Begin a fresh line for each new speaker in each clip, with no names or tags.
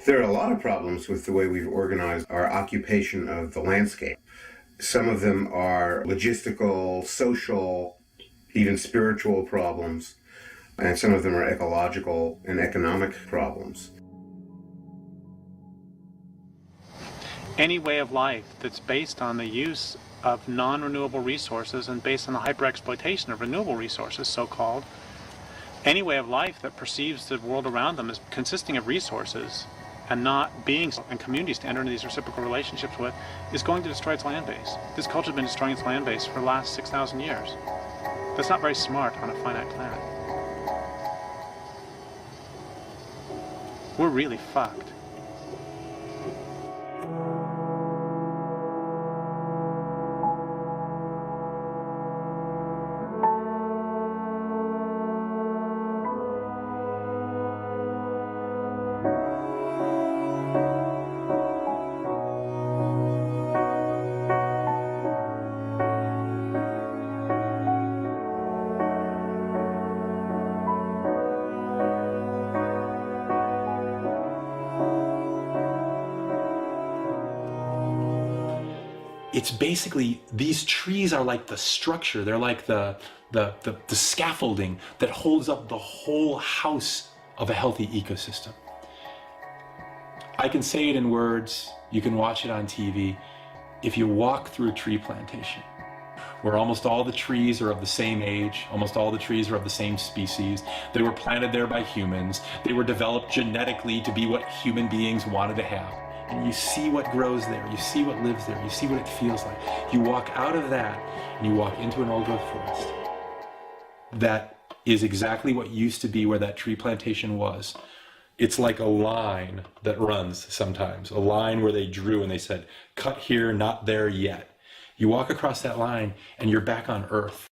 There are a lot of problems with the way we've organized our occupation of the landscape. Some of them are logistical, social, even spiritual problems, and some of them are ecological and economic problems.
Any way of life that's based on the use of non-renewable resources and based on the hyper-exploitation of renewable resources, so-called, any way of life that perceives the world around them as consisting of resources and not beings and communities to enter into these reciprocal relationships with, is going to destroy its land base. This culture has been destroying its land base for the last 6,000 years. That's not very smart on a finite planet. We're really fucked.
It's basically, these trees are like the structure, they're like the scaffolding that holds up the whole house of a healthy ecosystem. I can say it in words, you can watch it on TV. If you walk through a tree plantation, where almost all the trees are of the same age, almost all the trees are of the same species, they were planted there by humans, they were developed genetically to be what human beings wanted to have. And you see what grows there, you see what lives there, you see what it feels like. You walk out of that and you walk into an old growth forest. That is exactly what used to be where that tree plantation was. It's like a line that runs sometimes, a line where they drew and they said, cut here, not there yet. You walk across that line and you're back on Earth.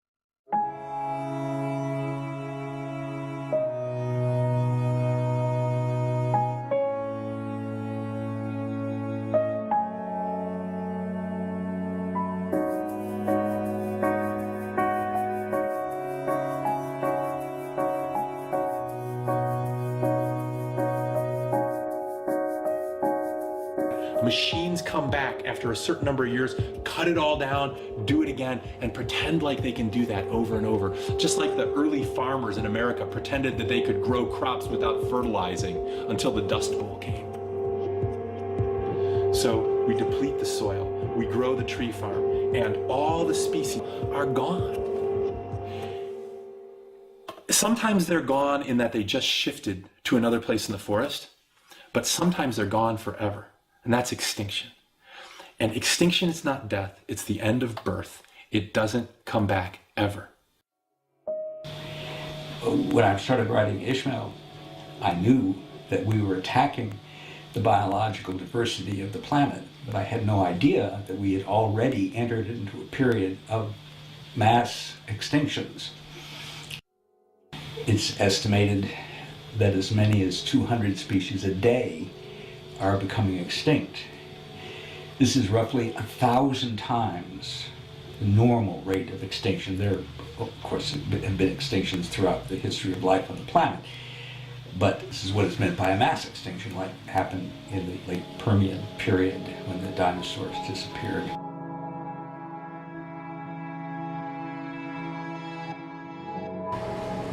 Machines come back after a certain number of years, cut it all down, do it again, and pretend like they can do that over and over. Just like the early farmers in America pretended that they could grow crops without fertilizing until the Dust Bowl came. So we deplete the soil, we grow the tree farm, and all the species are gone. Sometimes they're gone in that they just shifted to another place in the forest, but sometimes they're gone forever. And that's extinction. And extinction is not death, it's the end of birth. It doesn't come back ever.
When I started writing Ishmael, I knew that we were attacking the biological diversity of the planet, but I had no idea that we had already entered into a period of mass extinctions. It's estimated that as many as 200 species a day are becoming extinct. This is roughly 1,000 times the normal rate of extinction. There, of course, have been extinctions throughout the history of life on the planet, but this is what is meant by a mass extinction, like happened in the late Permian period when the dinosaurs disappeared.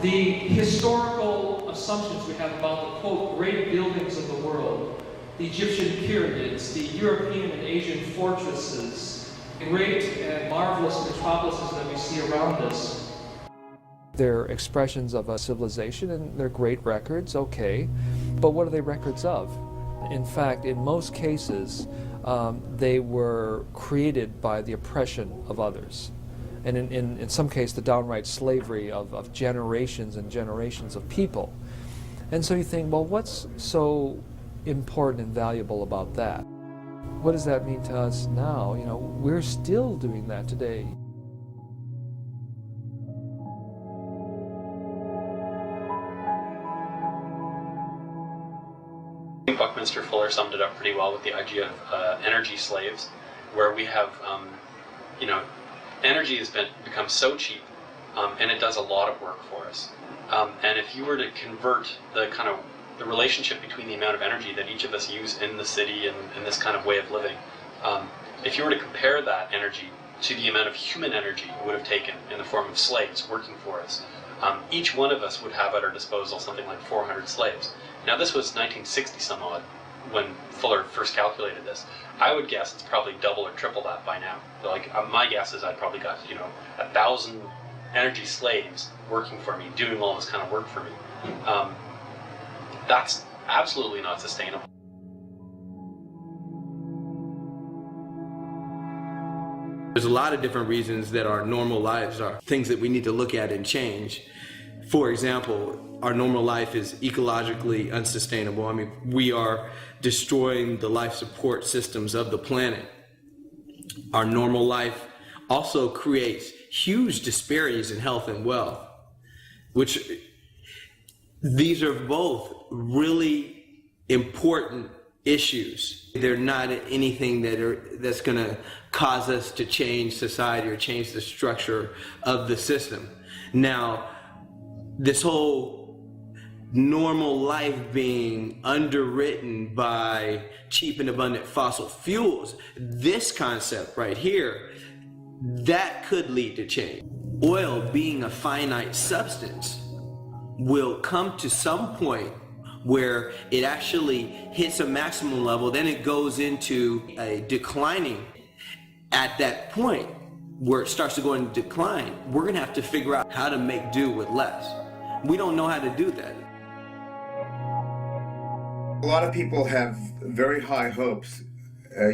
The historical assumptions we have about the, quote, great buildings of the world, the Egyptian pyramids, the European and Asian fortresses, the great and marvelous metropolises that we see around us.
They're expressions of a civilization and they're great records, okay, but what are they records of? In fact, in most cases, they were created by the oppression of others. And in some cases, the downright slavery of generations and generations of people. And so you think, well, what's so important and valuable about that? What does that mean to us now? You know, we're still doing that today.
I think Buckminster Fuller summed it up pretty well with the idea of energy slaves, where we have, you know, energy has become so cheap, and it does a lot of work for us. And if you were to convert the kind of the relationship between the amount of energy that each of us use in the city and this kind of way of living, if you were to compare that energy to the amount of human energy it would have taken in the form of slaves working for us, each one of us would have at our disposal something like 400 slaves. Now this was 1960 some odd when Fuller first calculated this. I would guess it's probably double or triple that by now. Like my guess is I'd probably got 1,000 energy slaves working for me, doing all this kind of work for me. That's absolutely not sustainable.
There's a lot of different reasons that our normal lives are things that we need to look at and change. For example, our normal life is ecologically unsustainable. I mean, we are destroying the life support systems of the planet. Our normal life also creates huge disparities in health and wealth, which these are both really important issues. They're not anything that's going to cause us to change society or change the structure of the system. Now, this whole normal life being underwritten by cheap and abundant fossil fuels, this concept right here, that could lead to change. Oil being a finite substance will come to some point where it actually hits a maximum level, then it goes into a declining. At that point where it starts to go in decline, we're going to have to figure out how to make do with less. We don't know how to do that.
A lot of people have very high hopes,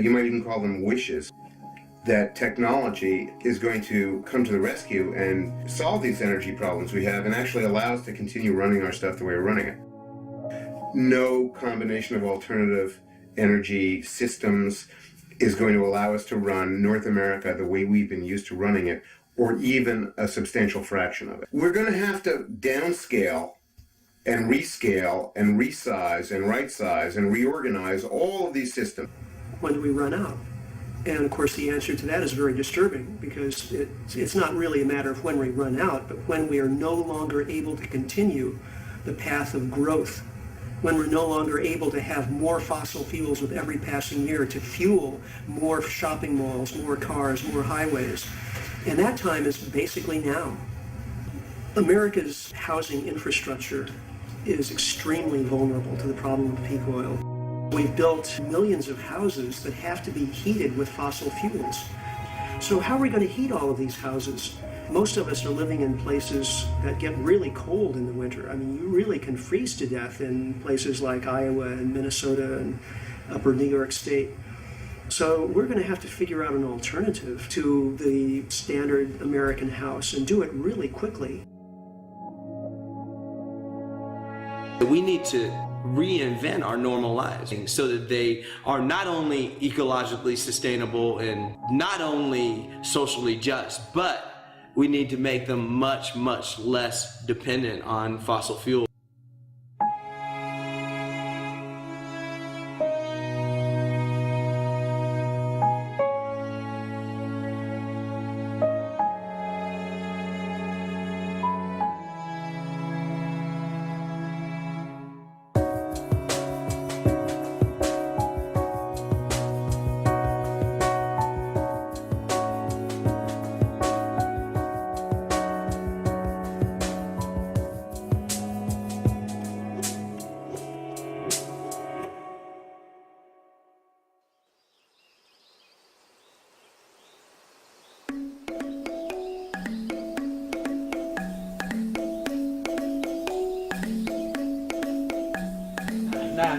you might even call them wishes, that technology is going to come to the rescue and solve these energy problems we have and actually allow us to continue running our stuff the way we're running it. No combination of alternative energy systems is going to allow us to run North America the way we've been used to running it, or even a substantial fraction of it. We're going to have to downscale and rescale and resize and right-size and reorganize all of these systems.
When do we run out? And of course the answer to that is very disturbing, because it's not really a matter of when we run out, but when we are no longer able to continue the path of growth, when we're no longer able to have more fossil fuels with every passing year to fuel more shopping malls, more cars, more highways. And that time is basically now. America's housing infrastructure is extremely vulnerable to the problem of peak oil. We've built millions of houses that have to be heated with fossil fuels. So how are we going to heat all of these houses? Most of us are living in places that get really cold in the winter. I mean, you really can freeze to death in places like Iowa and Minnesota and upper New York State. So we're going to have to figure out an alternative to the standard American house and do it really quickly.
We need to reinvent our normal lives so that they are not only ecologically sustainable and not only socially just, but we need to make them much, much less dependent on fossil fuels.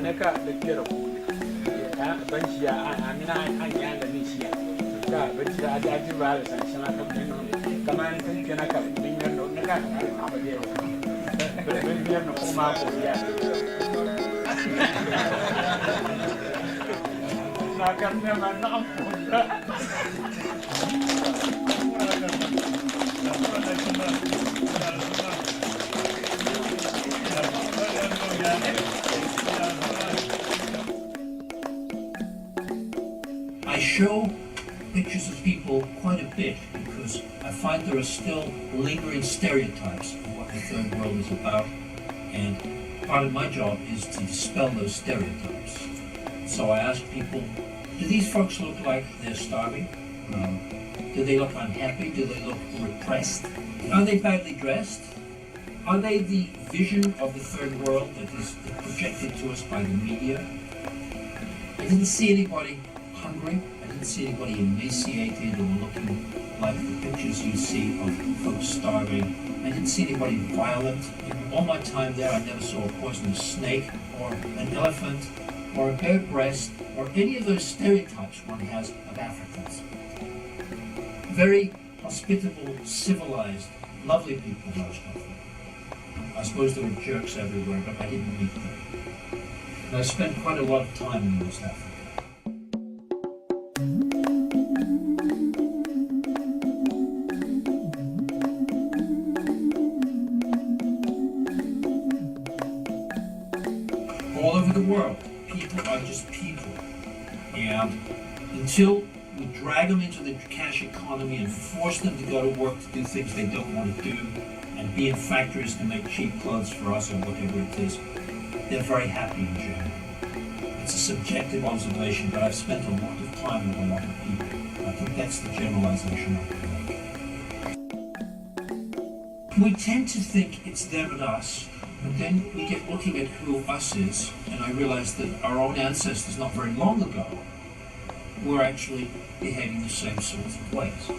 naka da kira ku ya ban shi ya amina an ya da ni shi da ban shi da aji ba da san sana ka bin kamar kan kana ka bin yan no naka ma ba da ban yan no kuma ko ya na kan ne man na
I show pictures of people quite a bit because I find there are still lingering stereotypes of what the third world is about, and part of my job is to dispel those stereotypes. So I ask people, do these folks look like they're starving? No. Do they look unhappy? Do they look repressed? Are they badly dressed? Are they the vision of the third world that is projected to us by the media? I didn't see anybody hungry. I didn't see anybody emaciated or looking like the pictures you see of folks starving. I didn't see anybody violent. In all my time there, I never saw a poisonous snake or an elephant or a bare breast or any of those stereotypes one has of Africans. Very hospitable, civilized, lovely people, most of them. I suppose there were jerks everywhere, but I didn't meet them. And I spent quite a lot of time in West Africa. All over the world, people are just people. And until we drag them into the cash economy and force them to go to work to do things they don't want to do, and be in factories to make cheap clothes for us or whatever it is, they're very happy in general. It's a subjective observation, but I've spent a lot of time with a lot of people. I think that's the generalization I can make. We tend to think it's them and us, but then we get looking at who us is, and I realize that our own ancestors not very long ago were actually behaving the same sorts of ways.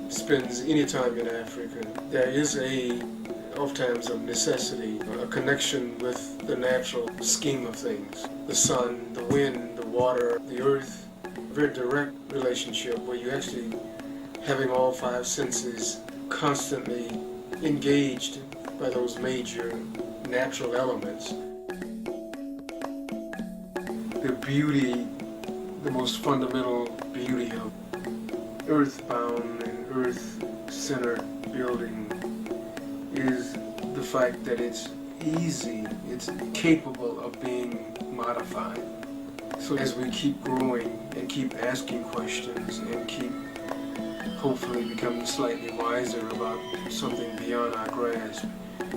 Spends any time in Africa, there is oftentimes of necessity, a connection with the natural scheme of things. The sun, the wind, the water, the earth, a very direct relationship where you're actually having all five senses constantly engaged by those major natural elements. The beauty, the most fundamental beauty of earthbound and earth-centered building is the fact that it's easy, it's capable of being modified. So as we keep growing and keep asking questions and keep hopefully becoming slightly wiser about something beyond our grasp,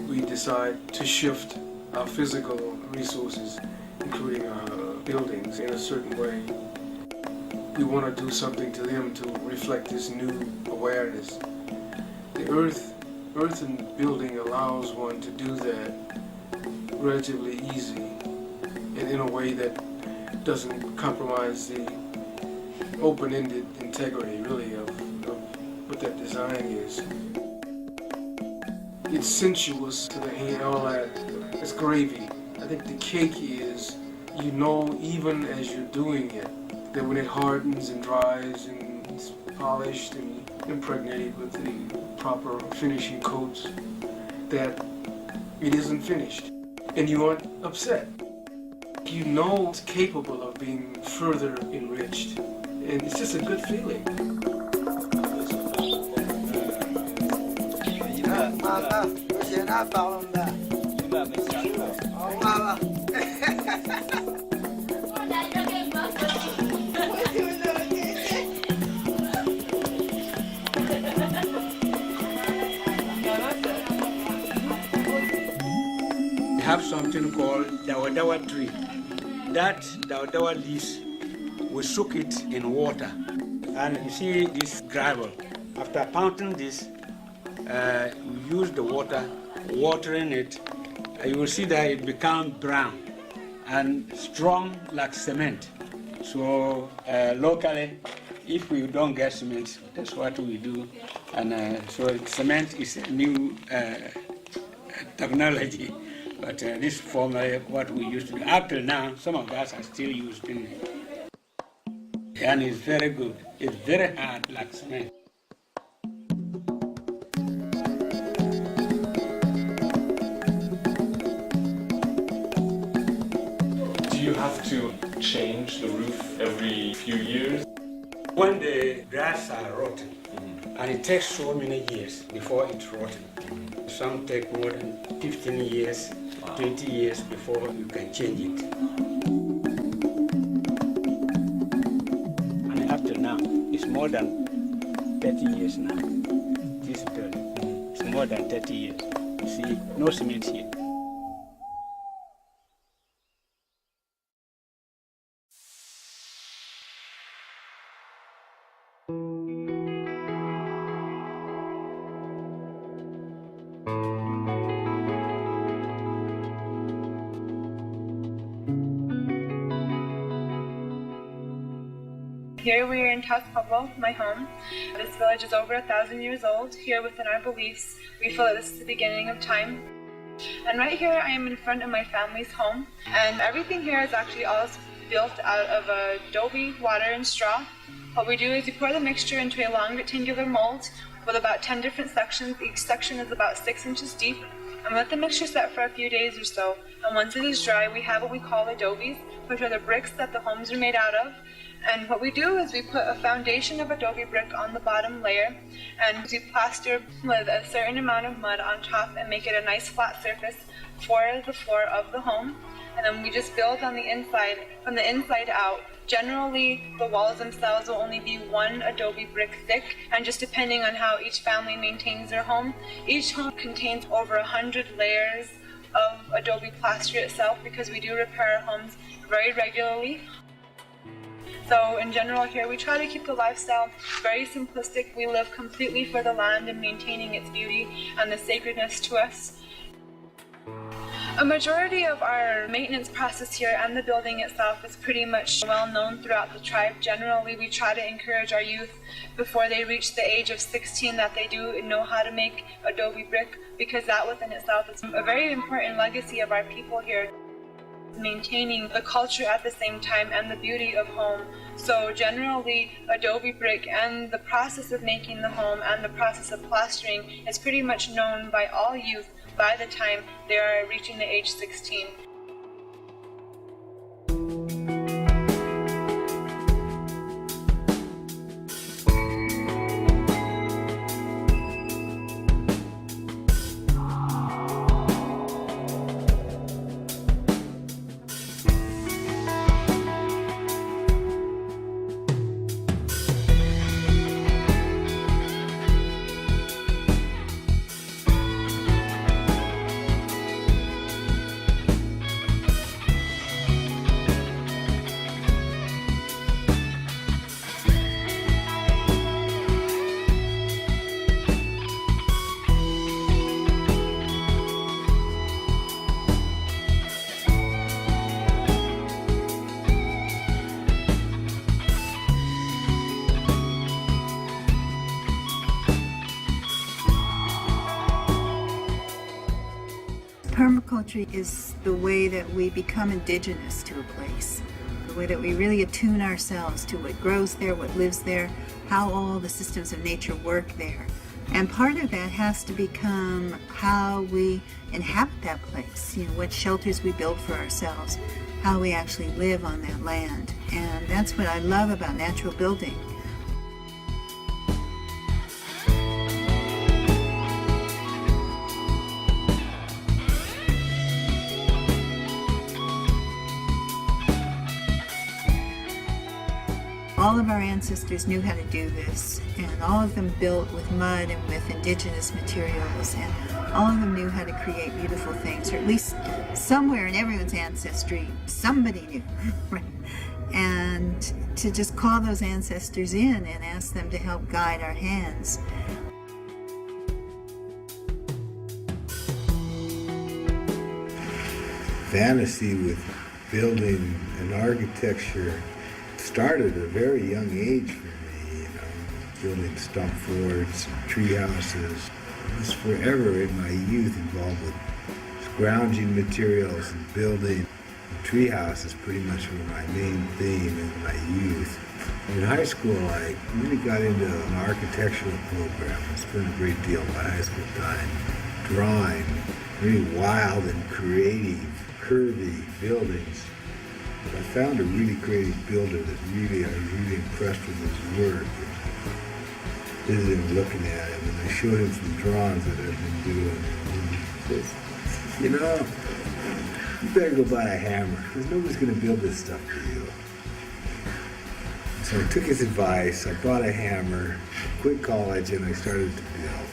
we decide to shift our physical resources, including our buildings, in a certain way. We want to do something to them to reflect this new awareness. The earthen building allows one to do that relatively easy and in a way that doesn't compromise the open-ended integrity, really, of what that design is. It's sensuous to the hand, all that. It's gravy. I think the cake is, you know, even as you're doing it, that when it hardens and dries and it's polished and impregnated with the proper finishing coats, that it isn't finished. And you aren't upset. You know it's capable of being further enriched. And it's just a good feeling.
We have something called dawa tree. That dawa leaves, we soak it in water. And you see this gravel. After pounding this, we use the water, watering it, you will see that it becomes brown and strong like cement. So locally, if we don't get cement, that's what we do. And so cement is a new technology. But this formerly what we used to do. Up till now, some of us are still used in it. And it's very good. It's very hard like cement.
you have to change the roof every few years?
When the grass are rotten, and it takes so many years before it's rotten. Some take more than 15 years, 20 years before you can change it. And up to now, it's more than 30 years now. This building, it's more than 30 years. You see, no cement here.
Here we are in Taos Pueblo, my home. This village is over 1,000 years old. Here within our beliefs, we feel that this is the beginning of time. And right here I am in front of my family's home. And everything here is actually all built out of adobe, water, and straw. What we do is we pour the mixture into a long rectangular mold with about 10 different sections. Each section is about 6 inches deep. And we let the mixture set for a few days or so. And once it is dry, we have what we call adobes, which are the bricks that the homes are made out of. And what we do is we put a foundation of adobe brick on the bottom layer, and we plaster with a certain amount of mud on top and make it a nice flat surface for the floor of the home. And then we just build on the inside, from the inside out. Generally, the walls themselves will only be 1 adobe brick thick, and just depending on how each family maintains their home, each home contains over 100 layers of adobe plaster itself, because we do repair our homes very regularly. So in general here, we try to keep the lifestyle very simplistic. We live completely for the land and maintaining its beauty and the sacredness to us. A majority of our maintenance process here and the building itself is pretty much well known throughout the tribe. Generally, we try to encourage our youth before they reach the age of 16 that they do know how to make adobe brick, because that within itself is a very important legacy of our people here. Maintaining the culture at the same time and the beauty of home. So generally, adobe brick and the process of making the home and the process of plastering is pretty much known by all youth by the time they are reaching the age 16.
Permaculture is the way that we become indigenous to a place, the way that we really attune ourselves to what grows there, what lives there, how all the systems of nature work there. And part of that has to become how we inhabit that place, what shelters we build for ourselves, how we actually live on that land. And that's what I love about natural building. All of our ancestors knew how to do this, and all of them built with mud and with indigenous materials, and all of them knew how to create beautiful things, or at least somewhere in everyone's ancestry, somebody knew. And to just call those ancestors in and ask them to help guide our hands.
Fantasy with building and architecture started at a very young age for me, building stump forts, tree houses. I was forever in my youth involved with scrounging materials and building. Tree houses pretty much were my main theme in my youth. In high school, I really got into an architectural program. I spent a great deal of my high school time drawing really wild and creative, curvy buildings. But I found a really creative builder that I was really impressed with his work. Visited him, looking at him, and I showed him some drawings that I've been doing. And he says, you know, you better go buy a hammer, because nobody's going to build this stuff for you. So I took his advice, I bought a hammer, quit college, and I started to build.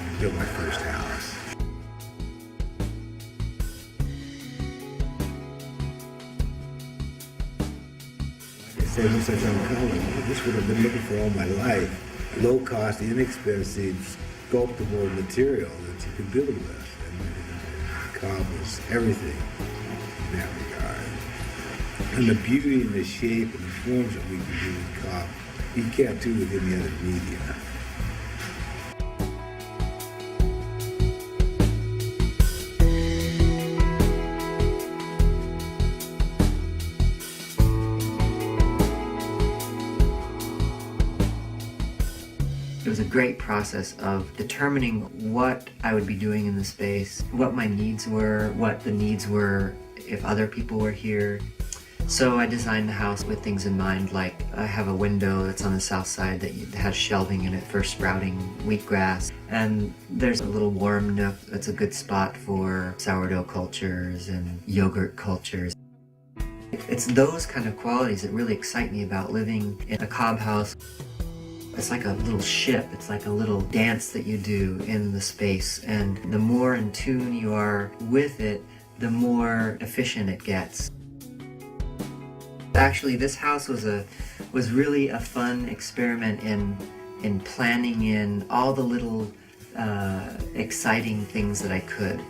I built my first house. Like I said, once I found college, this is what I've been looking for all my life. Low cost, inexpensive, sculptable material that you can build with. And cob was everything in that regard. And the beauty and the shape and the forms that we can do with cob, you can't do with any other media.
It was a great process of determining what I would be doing in the space, what my needs were, what the needs were if other people were here. So I designed the house with things in mind, like I have a window that's on the south side that has shelving in it for sprouting wheatgrass. And there's a little warm nook that's a good spot for sourdough cultures and yogurt cultures. It's those kind of qualities that really excite me about living in a cob house. It's like a little ship, it's like a little dance that you do in the space, and the more in tune you are with it, the more efficient it gets. Actually, this house was really a fun experiment in planning in all the little exciting things that I could,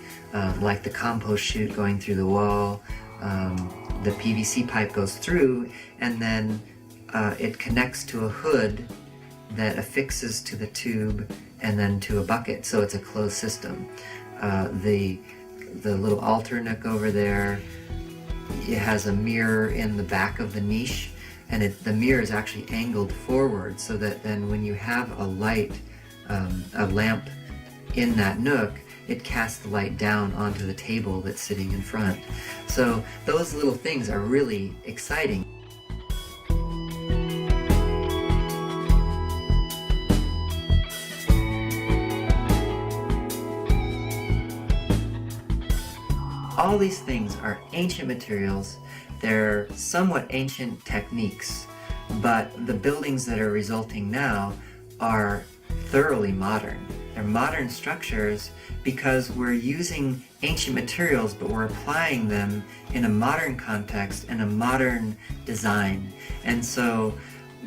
like the compost chute going through the wall, the PVC pipe goes through, and then it connects to a hood that affixes to the tube and then to a bucket, so it's a closed system. The little altar nook over there, it has a mirror in the back of the niche, and the mirror is actually angled forward so that then when you have a light, a lamp in that nook, it casts the light down onto the table that's sitting in front. So those little things are really exciting. All these things are ancient materials. They're somewhat ancient techniques, but the buildings that are resulting now are thoroughly modern. They're modern structures because we're using ancient materials, but we're applying them in a modern context and a modern design. And so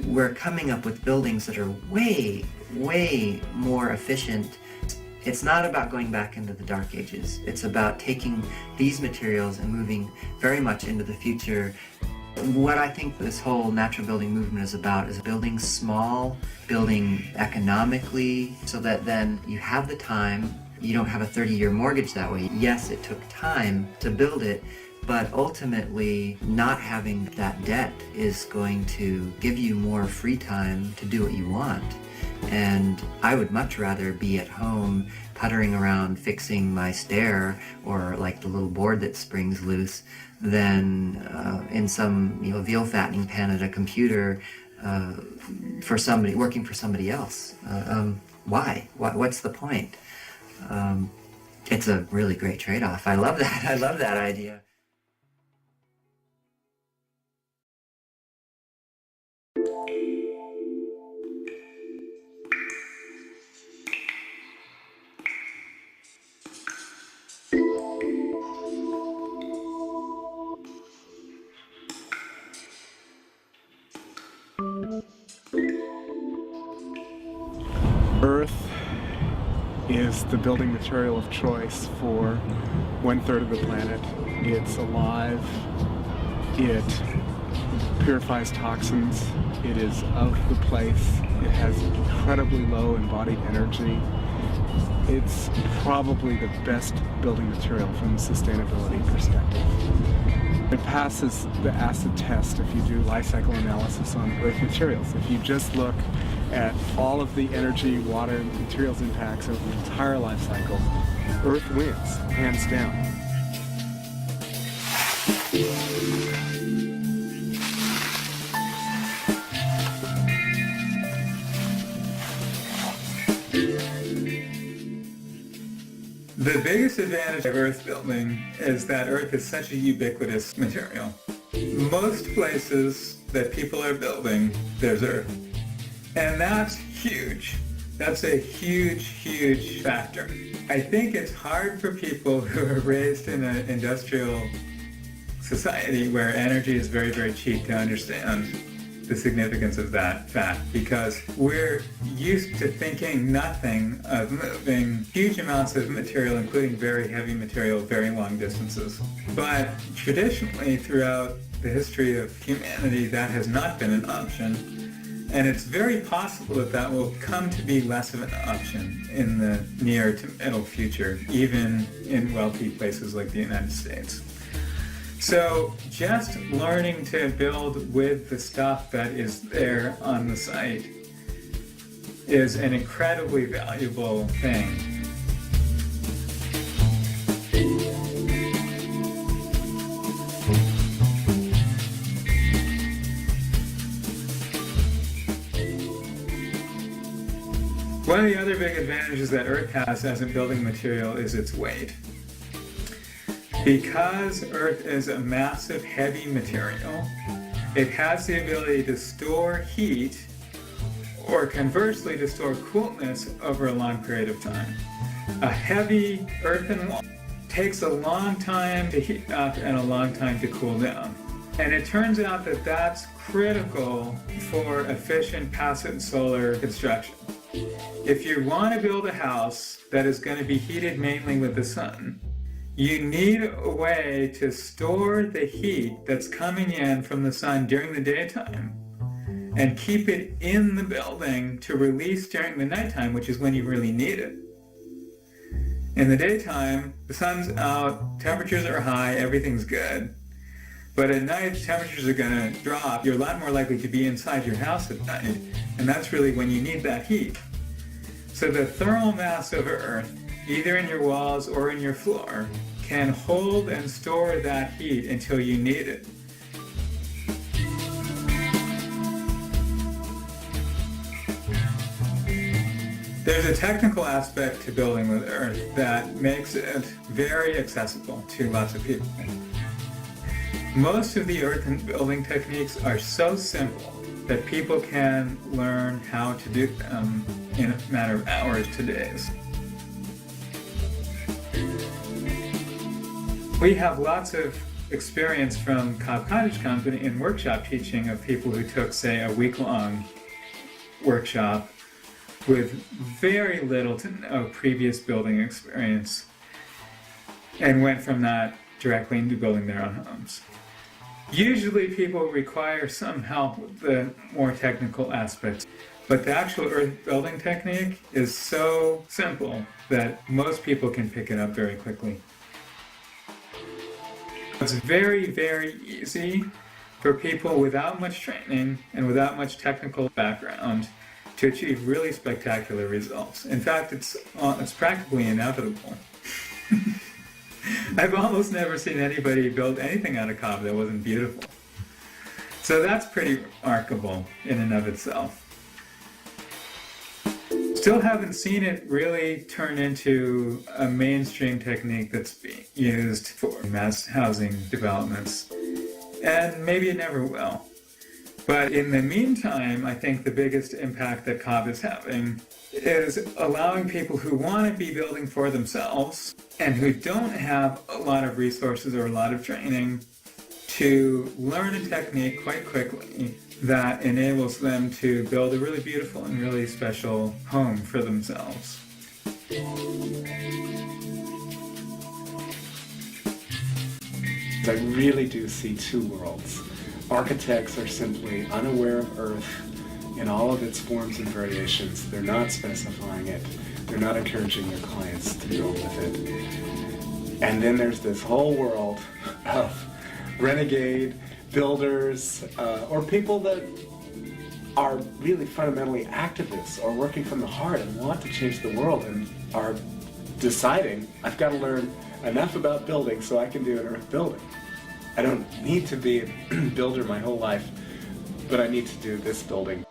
we're coming up with buildings that are way, way more efficient. It's not about going back into the dark ages. It's about taking these materials and moving very much into the future. What I think this whole natural building movement is about is building small, building economically, so that then you have the time. You don't have a 30-year mortgage that way. Yes, it took time to build it, but ultimately not having that debt is going to give you more free time to do what you want. And I would much rather be at home puttering around fixing my stair or like the little board that springs loose than in some veal fattening pen at a computer for somebody working for somebody else. Why? What's the point? It's a really great trade-off. I love that. I love that idea.
Earth is the building material of choice for 1/3 of the planet. It's alive, it purifies toxins, it is of the place, it has incredibly low embodied energy. It's probably the best building material from a sustainability perspective. It passes the acid test if you do life cycle analysis on Earth materials. If you just look at all of the energy, water, and materials impacts over the entire life cycle, Earth wins, hands down.
The biggest advantage of earth building is that earth is such a ubiquitous material. Most places that people are building, there's earth. And that's huge. That's a huge, huge factor. I think it's hard for people who are raised in an industrial society where energy is very, very cheap to understand the significance of that fact, because we're used to thinking nothing of moving huge amounts of material, including very heavy material, very long distances. But traditionally, throughout the history of humanity, that has not been an option. And it's very possible that that will come to be less of an option in the near to middle future, even in wealthy places like the United States. So just learning to build with the stuff that is there on the site is an incredibly valuable thing. One of the other big advantages that Earth has as a building material is its weight. Because Earth is a massive, heavy material, it has the ability to store heat, or conversely to store coolness over a long period of time. A heavy earthen wall takes a long time to heat up and a long time to cool down. And it turns out that that's critical for efficient passive solar construction. If you want to build a house that is going to be heated mainly with the sun, you need a way to store the heat that's coming in from the sun during the daytime and keep it in the building to release during the nighttime, which is when you really need it. In the daytime, the sun's out, temperatures are high, everything's good. But at night, temperatures are going to drop. You're a lot more likely to be inside your house at night, and that's really when you need that heat. So the thermal mass of Earth, either in your walls or in your floor, can hold and store that heat until you need it. There's a technical aspect to building with Earth that makes it very accessible to lots of people. Most of the earthen building techniques are so simple that people can learn how to do them in a matter of hours to days. We have lots of experience from Cobb Cottage Company in workshop teaching of people who took, say, a week-long workshop with very little to no previous building experience and went from that directly into building their own homes. Usually people require some help with the more technical aspects, but the actual earth building technique is so simple that most people can pick it up very quickly. It's very, very easy for people without much training and without much technical background to achieve really spectacular results. In fact, it's practically inevitable. I've almost never seen anybody build anything out of Cobb that wasn't beautiful. So that's pretty remarkable in and of itself. Still haven't seen it really turn into a mainstream technique that's being used for mass housing developments. And maybe it never will. But in the meantime, I think the biggest impact that Cobb is having is allowing people who want to be building for themselves and who don't have a lot of resources or a lot of training to learn a technique quite quickly that enables them to build a really beautiful and really special home for themselves.
I really do see two worlds. Architects are simply unaware of Earth in all of its forms and variations. They're not specifying it. They're not encouraging their clients to build with it. And then there's this whole world of renegade builders or people that are really fundamentally activists or working from the heart and want to change the world and are deciding, I've got to learn enough about building so I can do an earth building. I don't need to be a builder my whole life, but I need to do this building.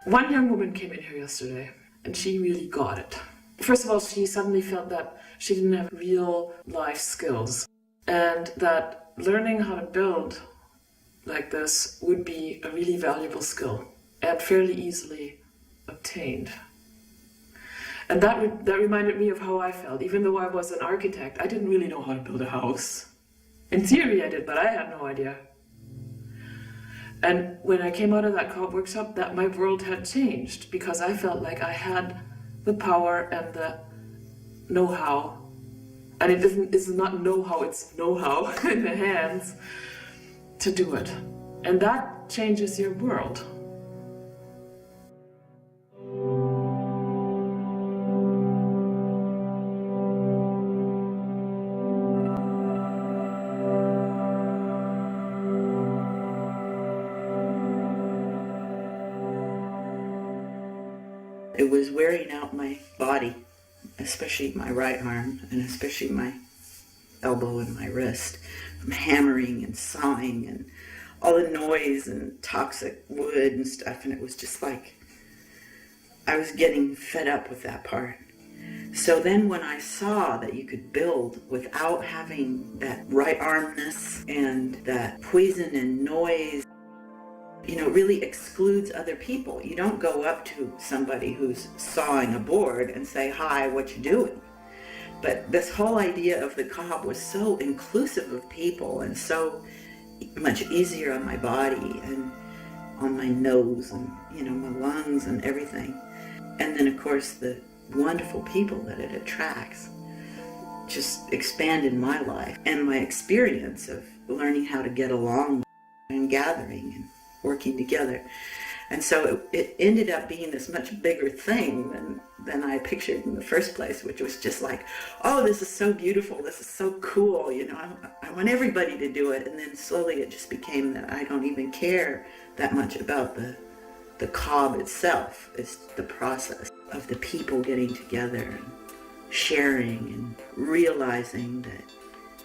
One young woman came in here yesterday, and she really got it. First of all, she suddenly felt that she didn't have real life skills, and that learning how to build like this would be a really valuable skill and fairly easily obtained. And that reminded me of how I felt. Even though I was an architect, I didn't really know how to build a house. In theory I did, but I had no idea. And when I came out of that co-op workshop, that my world had changed, because I felt like I had the power and the know-how. And it's not know-how, it's know-how in the hands to do it. And that changes your world.
It was wearing out my body, especially my right arm, and especially my elbow and my wrist, from hammering and sawing and all the noise and toxic wood and stuff. And it was just like, I was getting fed up with that part. So then when I saw that you could build without having that right armness and that poison and noise, you know, really excludes other people. You don't go up to somebody who's sawing a board and say, "Hi, what you doing?" But this whole idea of the cob was so inclusive of people and so much easier on my body and on my nose and, you know, my lungs and everything. And then, of course, the wonderful people that it attracts just expanded my life and my experience of learning how to get along and gathering and working together. And so it ended up being this much bigger thing than I pictured in the first place, which was just like, oh, this is so beautiful, this is so cool, you know, I want everybody to do it. And then slowly it just became that I don't even care that much about the cob itself. It's the process of the people getting together and sharing and realizing that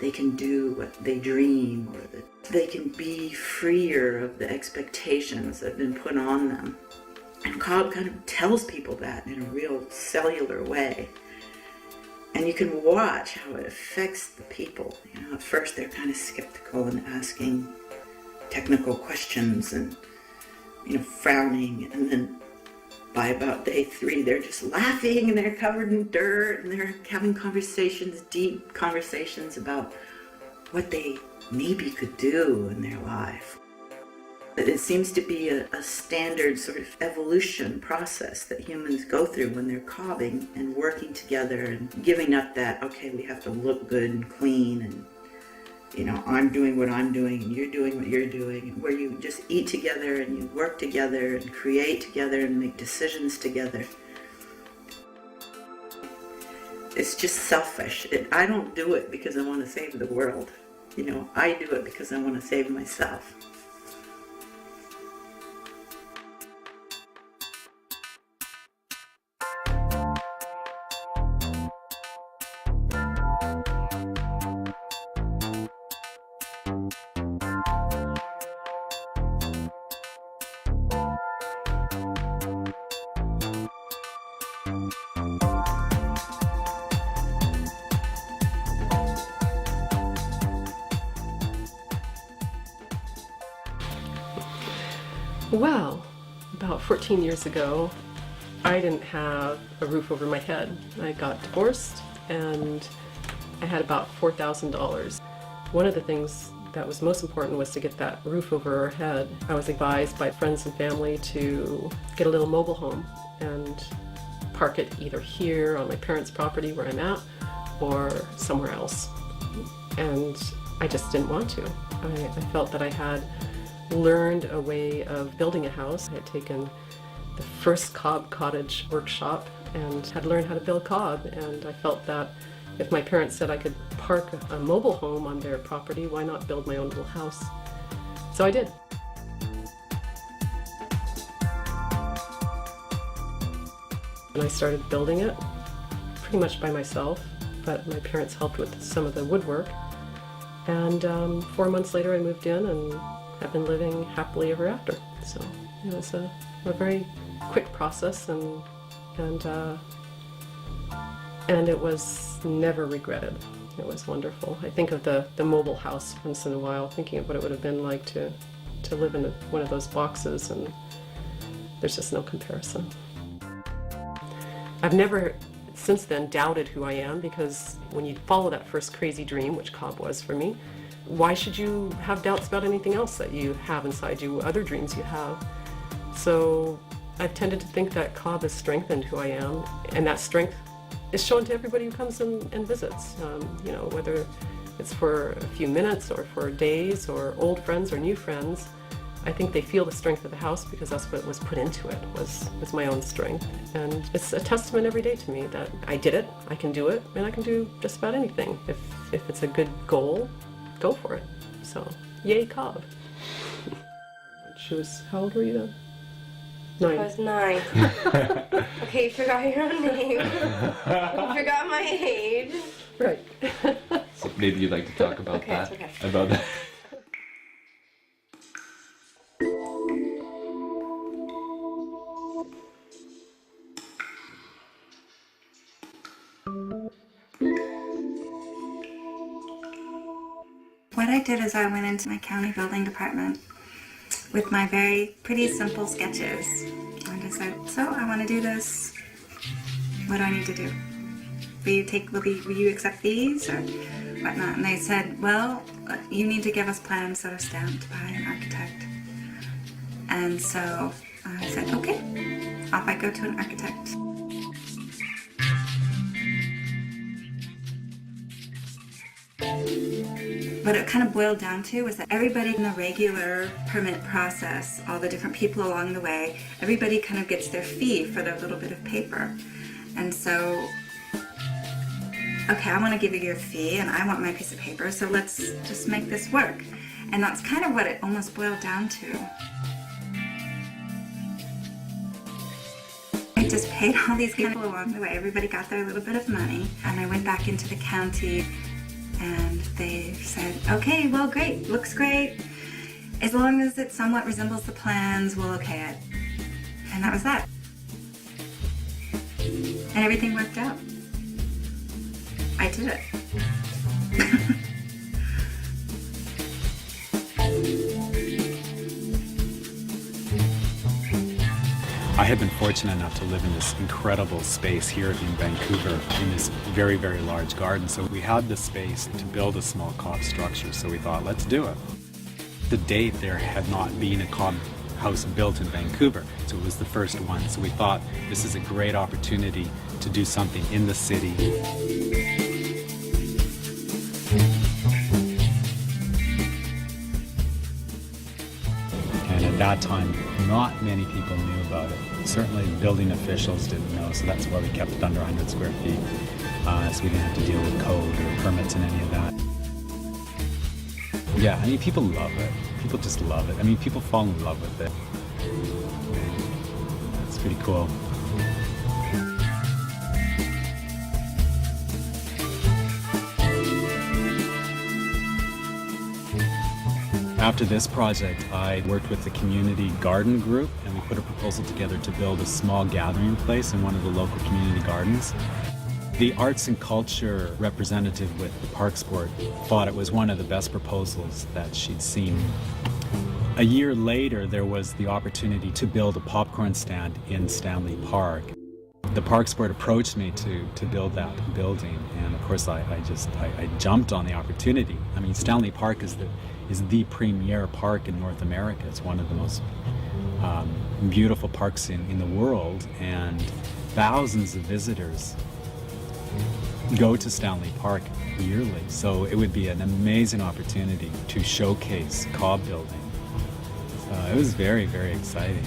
they can do what they dream, or that they can be freer of the expectations that have been put on them. And cob kind of tells people that in a real cellular way. And you can watch how it affects the people. You know, at first they're kind of skeptical and asking technical questions and, you know, frowning, and then by about day 3, they're just laughing and they're covered in dirt and they're having conversations, deep conversations about what they maybe could do in their life. It seems to be a standard sort of evolution process that humans go through when they're cobbing and working together and giving up that, okay, we have to look good and clean and, you know, I'm doing what I'm doing and you're doing what you're doing, where you just eat together and you work together and create together and make decisions together. It's just selfish. I don't do it because I want to save the world. You know, I do it because I want to save myself.
Well, about 14 years ago, I didn't have a roof over my head. I got divorced and I had about $4,000. One of the things that was most important was to get that roof over our head. I was advised by friends and family to get a little mobile home and park it either here on my parents' property where I'm at or somewhere else. And I just didn't want to. I felt that I had learned a way of building a house. I had taken the first cob cottage workshop and had learned how to build cob, and I felt that if my parents said I could park a mobile home on their property, why not build my own little house? So I did. And I started building it pretty much by myself, but my parents helped with some of the woodwork. And 4 months later I moved in and have been living happily ever after. So it was a very quick process, and it was never regretted. It was wonderful. I think of the mobile house once in a while, thinking of what it would have been like to live in one of those boxes, and there's just no comparison. I've never since then doubted who I am, because when you follow that first crazy dream, which Cobb was for me, why should you have doubts about anything else that you have inside you, other dreams you have? So I've tended to think that Cobb has strengthened who I am, and that strength is shown to everybody who comes and visits, you know, whether it's for a few minutes or for days, or old friends or new friends. I think they feel the strength of the house because that's what was put into it, was my own strength. And it's a testament every day to me that I did it, I can do it, and I can do just about anything. If it's a good goal, go for it. So, yay Cobb. She was, how old were you then? 9.
I was 9. Okay, you forgot your own name. You forgot my age.
Right.
So maybe you'd like to talk about
Okay,
that.
okay.
About that.
What I did is I went into my county building department with my very pretty simple sketches. And I said, so I want to do this. What do I need to do? Will you accept these or whatnot? And they said, well, you need to give us plans that are stamped by an architect. And so I said, okay, off I go to an architect. What it kind of boiled down to was that everybody in the regular permit process, all the different people along the way, everybody kind of gets their fee for their little bit of paper. And so, okay, I want to give you your fee and I want my piece of paper, so let's just make this work. And that's kind of what it almost boiled down to. I just paid all these people along the way. Everybody got their little bit of money. And I went back into the county and they said, okay, well, great, looks great. As long as it somewhat resembles the plans, we'll okay it. And that was that. And everything worked out. I did it.
I had been fortunate enough to live in this incredible space here in Vancouver, in this very, very large garden. So we had the space to build a small cob structure, so we thought, let's do it. To date, there had not been a cob house built in Vancouver, so it was the first one. So we thought this is a great opportunity to do something in the city. And at that time, not many people knew about it. Certainly building officials didn't know, so that's why we kept it under 100 square feet. So we didn't have to deal with code or permits and any of that. Yeah, I mean, people love it. People just love it. I mean, people fall in love with it. It's pretty cool. After this project, I worked with the community garden group, and we put a proposal together to build a small gathering place in one of the local community gardens. The arts and culture representative with the Parks Board thought it was one of the best proposals that she'd seen. A year later, there was the opportunity to build a popcorn stand in Stanley Park. The Parks Board approached me to build that building, and of course I jumped on the opportunity. I mean, Stanley Park is the premier park in North America. It's one of the most beautiful parks in the world, and thousands of visitors go to Stanley Park yearly. So it would be an amazing opportunity to showcase cob building. So it was very, very exciting.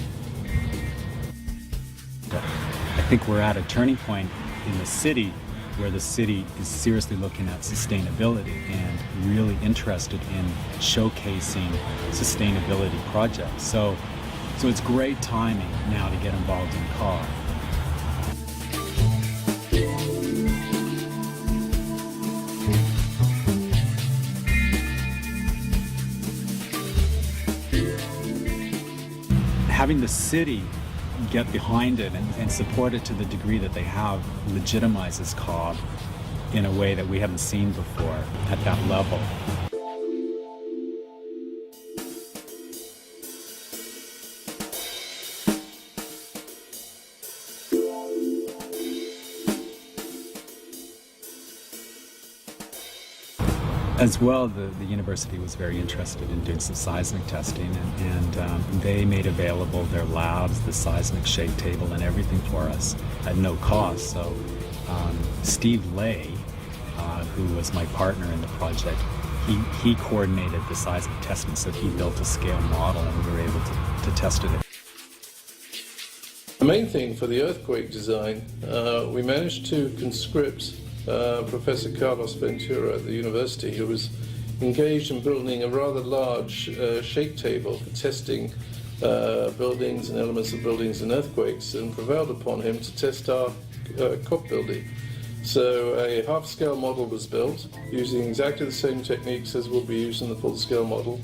But I think we're at a turning point in the city where the city is seriously looking at sustainability and really interested in showcasing sustainability projects. So it's great timing now to get involved in COB. Having the city get behind it and support it to the degree that they have legitimizes Cobb in a way that we haven't seen before at that level. As well, the university was very interested in doing some seismic testing, and they made available their labs, the seismic shake table, and everything for us at no cost. So Steve Lay, who was my partner in the project, he coordinated the seismic testing, so he built a scale model, and we were able to test it.
The main thing for the earthquake design, we managed to conscript Professor Carlos Ventura at the university, who was engaged in building a rather large shake table for testing buildings and elements of buildings and earthquakes, and prevailed upon him to test our Cobb building. So a half-scale model was built using exactly the same techniques as will be used in the full-scale model,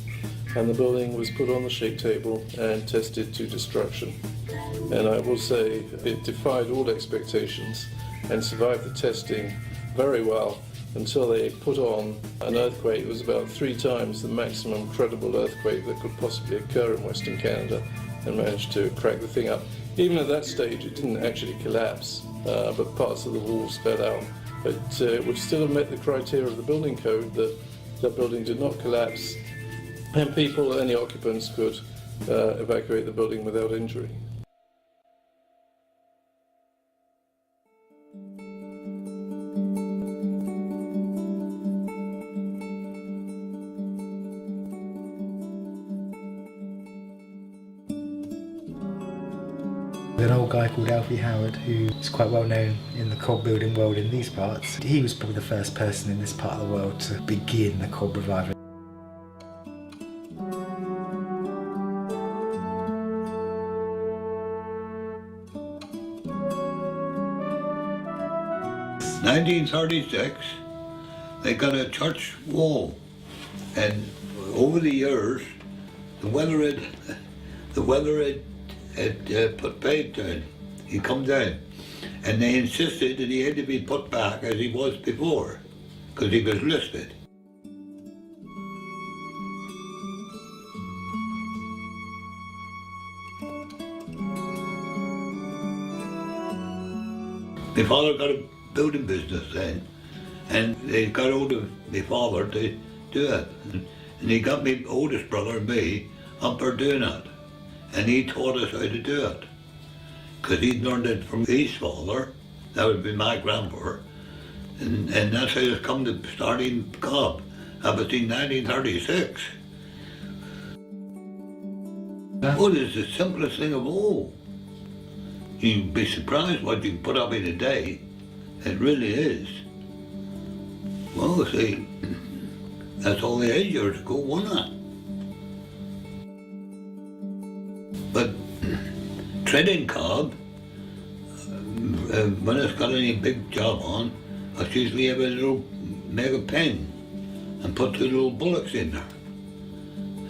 and the building was put on the shake table and tested to destruction. And I will say it defied all expectations and survived the testing very well until they put on an earthquake. It was about 3 times the maximum credible earthquake that could possibly occur in Western Canada, and managed to crack the thing up. Even at that stage, it didn't actually collapse, but parts of the walls fell out. But it would still have met the criteria of the building code that the building did not collapse, and people, any occupants, could evacuate the building without injury.
An old guy called Alfie Howard, who is quite well known in the Cobb building world in these parts. He was probably the first person in this part of the world to begin the Cobb revival.
In 1936, they got a church wall, and over the years, the weather had put paint down. He come down, and they insisted that he had to be put back as he was before, because he was listed. My father got a building business then, and they got hold of my father to do it. And he got my oldest brother and me up for doing it. And he taught us how to do it. Because he'd learned it from his father, that would be my grandfather, and that's how it's come to starting Cobb. That was in 1936. Well, it's the simplest thing of all. You'd be surprised what you can put up in a day. It really is. Well, see, that's only 8 years ago, wasn't it? But treading Cobb, when it's got any big job on, I usually have make a pen and put 2 little bullets in there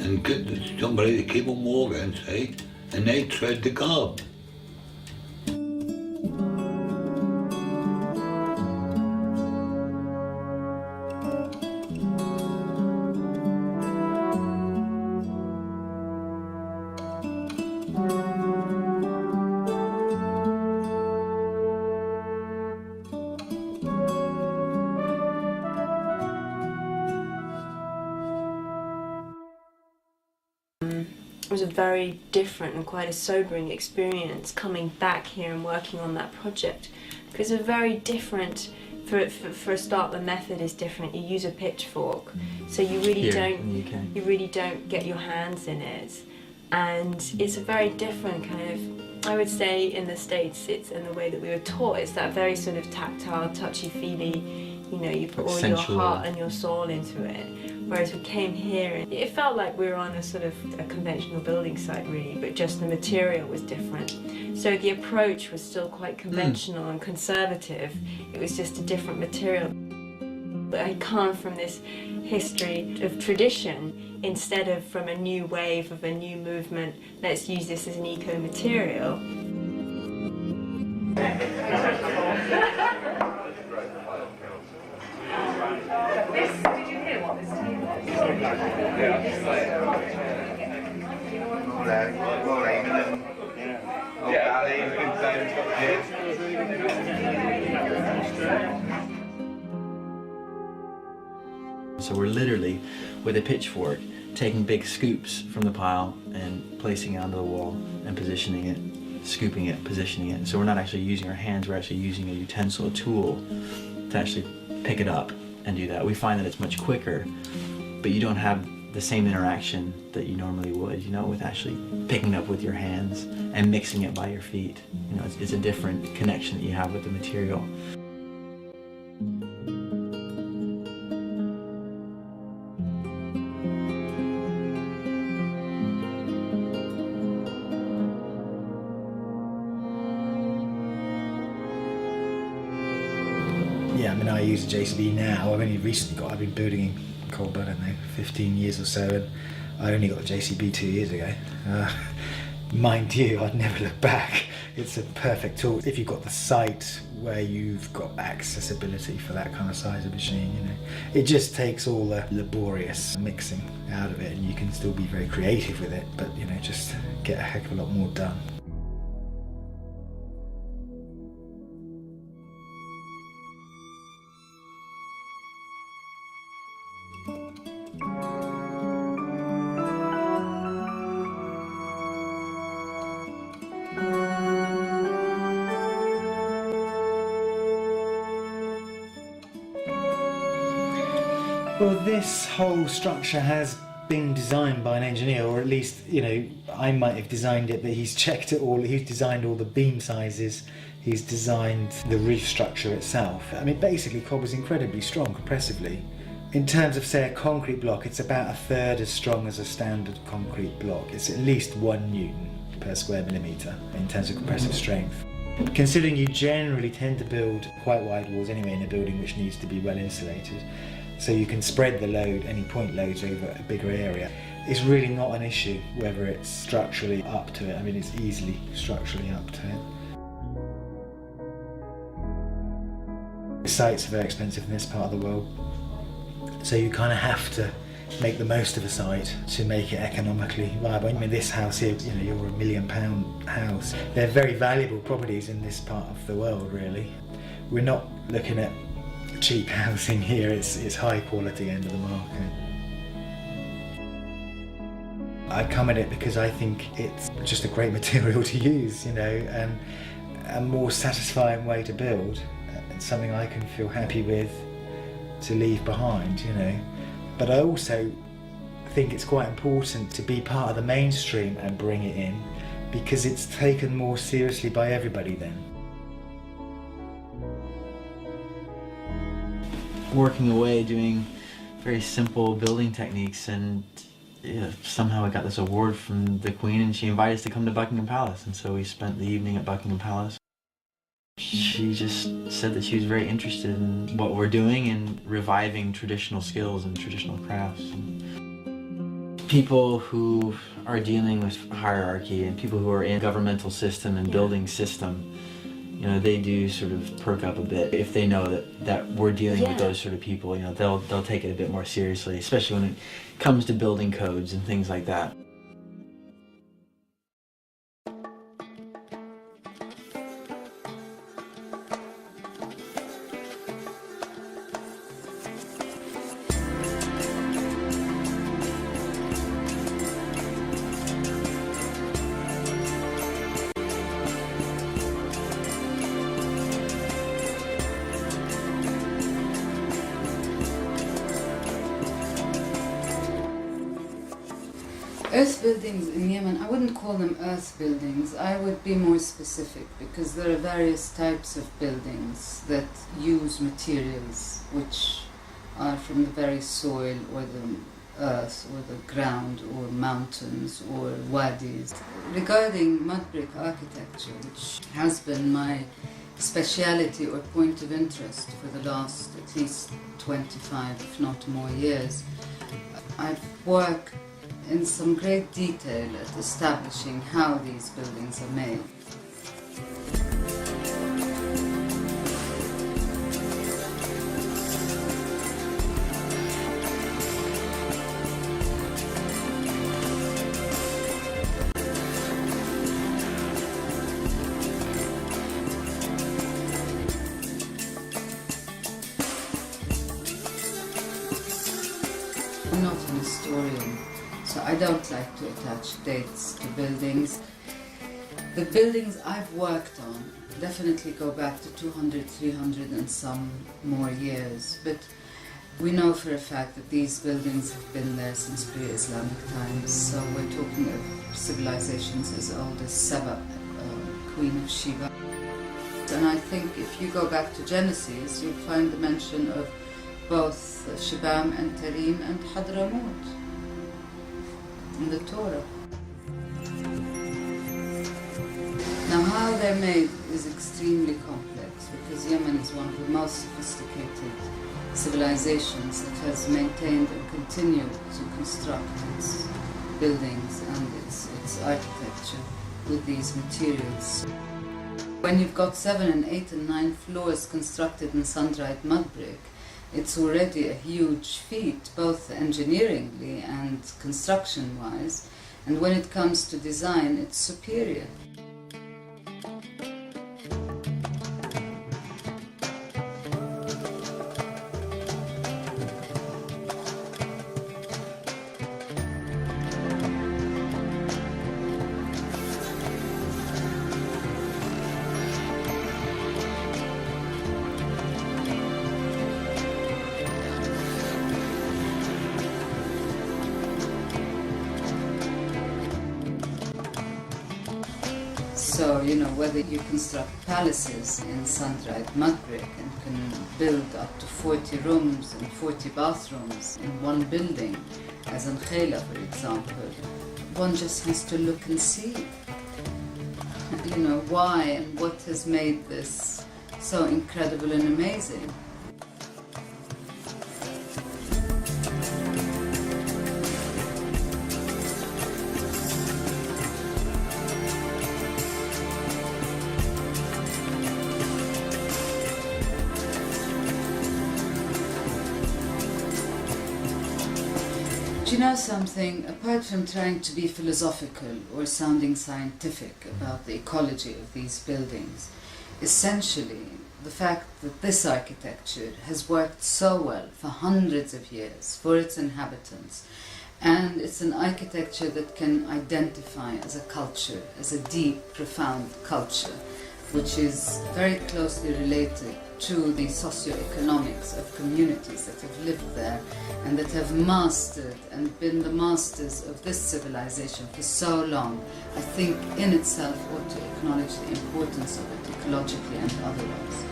and get somebody to keep them walking, say, and they tread the Cobb.
It was a very different and quite a sobering experience coming back here and working on that project, because it's very different. For a start, the method is different. You use a pitchfork, so you really don't get your hands in it, and it's a very different kind of. I would say in the States, it's in the way that we were taught. It's that very sort of tactile, touchy-feely. You know, you put all your heart and your soul into it. Whereas we came here and it felt like we were on a sort of a conventional building site really, but just the material was different. So the approach was still quite conventional and conservative. It was just a different material. But I come from this history of tradition instead of from a new wave of a new movement. Let's use this as an eco-material.
So we're literally, with a pitchfork, taking big scoops from the pile and placing it onto the wall and positioning it, scooping it, positioning it. So we're not actually using our hands, we're actually using a utensil, a tool, to actually pick it up and do that. We find that it's much quicker, but you don't have the same interaction that you normally would, you know, with actually picking up with your hands and mixing it by your feet. You know, it's a different connection that you have with the material.
Yeah, I mean, I use a JCB now. I've only recently got, I've been building in Colburn, I don't know, 15 years or so, and I only got the JCB 2 years ago. Mind you, I'd never look back. It's a perfect tool if you've got the site where you've got accessibility for that kind of size of machine, you know. It just takes all the laborious mixing out of it, and you can still be very creative with it, but, you know, just get a heck of a lot more done. Well, this whole structure has been designed by an engineer, or at least, you know, I might have designed it, but he's checked it all, he's designed all the beam sizes, he's designed the roof structure itself. I mean, basically, cob is incredibly strong compressively. In terms of, say, a concrete block, it's about a third as strong as a standard concrete block. It's at least 1 Newton per square millimetre in terms of compressive strength. Considering you generally tend to build quite wide walls anyway in a building which needs to be well insulated, so you can spread the load, any point loads, over a bigger area. It's really not an issue whether it's structurally up to it. I mean, it's easily structurally up to it. The sites are very expensive in this part of the world, so you kind of have to make the most of a site to make it economically viable. I mean, this house here, you know, you're £1 million house. They're very valuable properties in this part of the world, really. We're not looking at cheap housing here, it's high quality end of the market. I come at it because I think it's just a great material to use, you know, and a more satisfying way to build. It's something I can feel happy with to leave behind, you know. But I also think it's quite important to be part of the mainstream and bring it in, because it's taken more seriously by everybody then.
Working away, doing very simple building techniques, and somehow I got this award from the Queen, and she invited us to come to Buckingham Palace, and so we spent the evening at Buckingham Palace. She just said that she was very interested in what we're doing and reviving traditional skills and traditional crafts. And people who are dealing with hierarchy and people who are in governmental system and building system, you know, they do sort of perk up a bit if they know that we're dealing with those sort of people. You know, they'll take it a bit more seriously, especially when it comes to building codes and things like that.
Earth buildings in Yemen, I wouldn't call them earth buildings. I would be more specific, because there are various types of buildings that use materials which are from the very soil or the earth or the ground or mountains or wadis. Regarding mud brick architecture, which has been my speciality or point of interest for the last at least 25, if not more years, I've worked in some great detail at establishing how these buildings are made. historian, so I don't like to attach dates to buildings. The buildings I've worked on definitely go back to 200, 300 and some more years, but we know for a fact that these buildings have been there since pre-Islamic times, so we're talking of civilizations as old as Saba, Queen of Sheba. And I think if you go back to Genesis, you'll find the mention of both Shibam and Tarim and Hadramut in the Torah. Now how they're made is extremely complex because Yemen is one of the most sophisticated civilizations that has maintained and continued to construct its buildings and its architecture with these materials. When you've got 7 and 8 and 9 floors constructed in sun-dried mud brick, it's already a huge feat, both engineeringly and construction-wise, and when it comes to design, it's superior. So, whether you construct palaces in sun-dried mud brick and can build up to 40 rooms and 40 bathrooms in one building, as in Khayla, for example, one just has to look and see, why and what has made this so incredible and amazing. You know something, apart from trying to be philosophical or sounding scientific about the ecology of these buildings, essentially the fact that this architecture has worked so well for hundreds of years for its inhabitants, and it's an architecture that can identify as a culture, as a deep, profound culture, which is very closely related to the socio-economics of communities that have lived there and that have mastered and been the masters of this civilization for so long, I think in itself ought to acknowledge the importance of it ecologically and otherwise.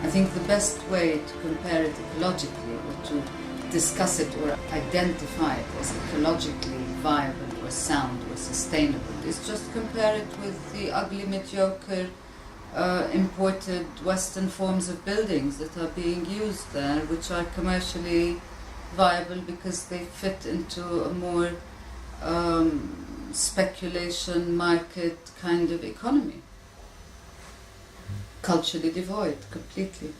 I think the best way to compare it ecologically or to discuss it or identify it as ecologically viable or sound or sustainable is just compare it with the ugly, mediocre imported Western forms of buildings that are being used there, which are commercially viable because they fit into a more speculation market kind of economy. Culturally devoid, completely.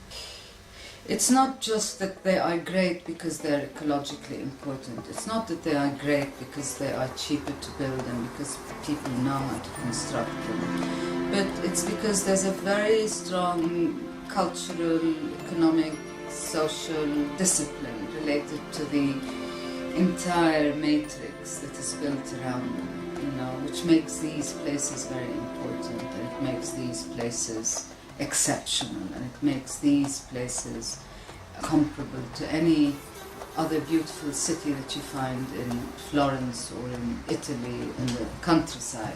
It's not just that they are great because they're ecologically important. It's not that they are great because they are cheaper to build and because people know how to construct them. But it's because there's a very strong cultural, economic, social discipline related to the entire matrix that is built around them, which makes these places very important, and it makes these places exceptional, and it makes these places comparable to any other beautiful city that you find in Florence or in Italy in the countryside.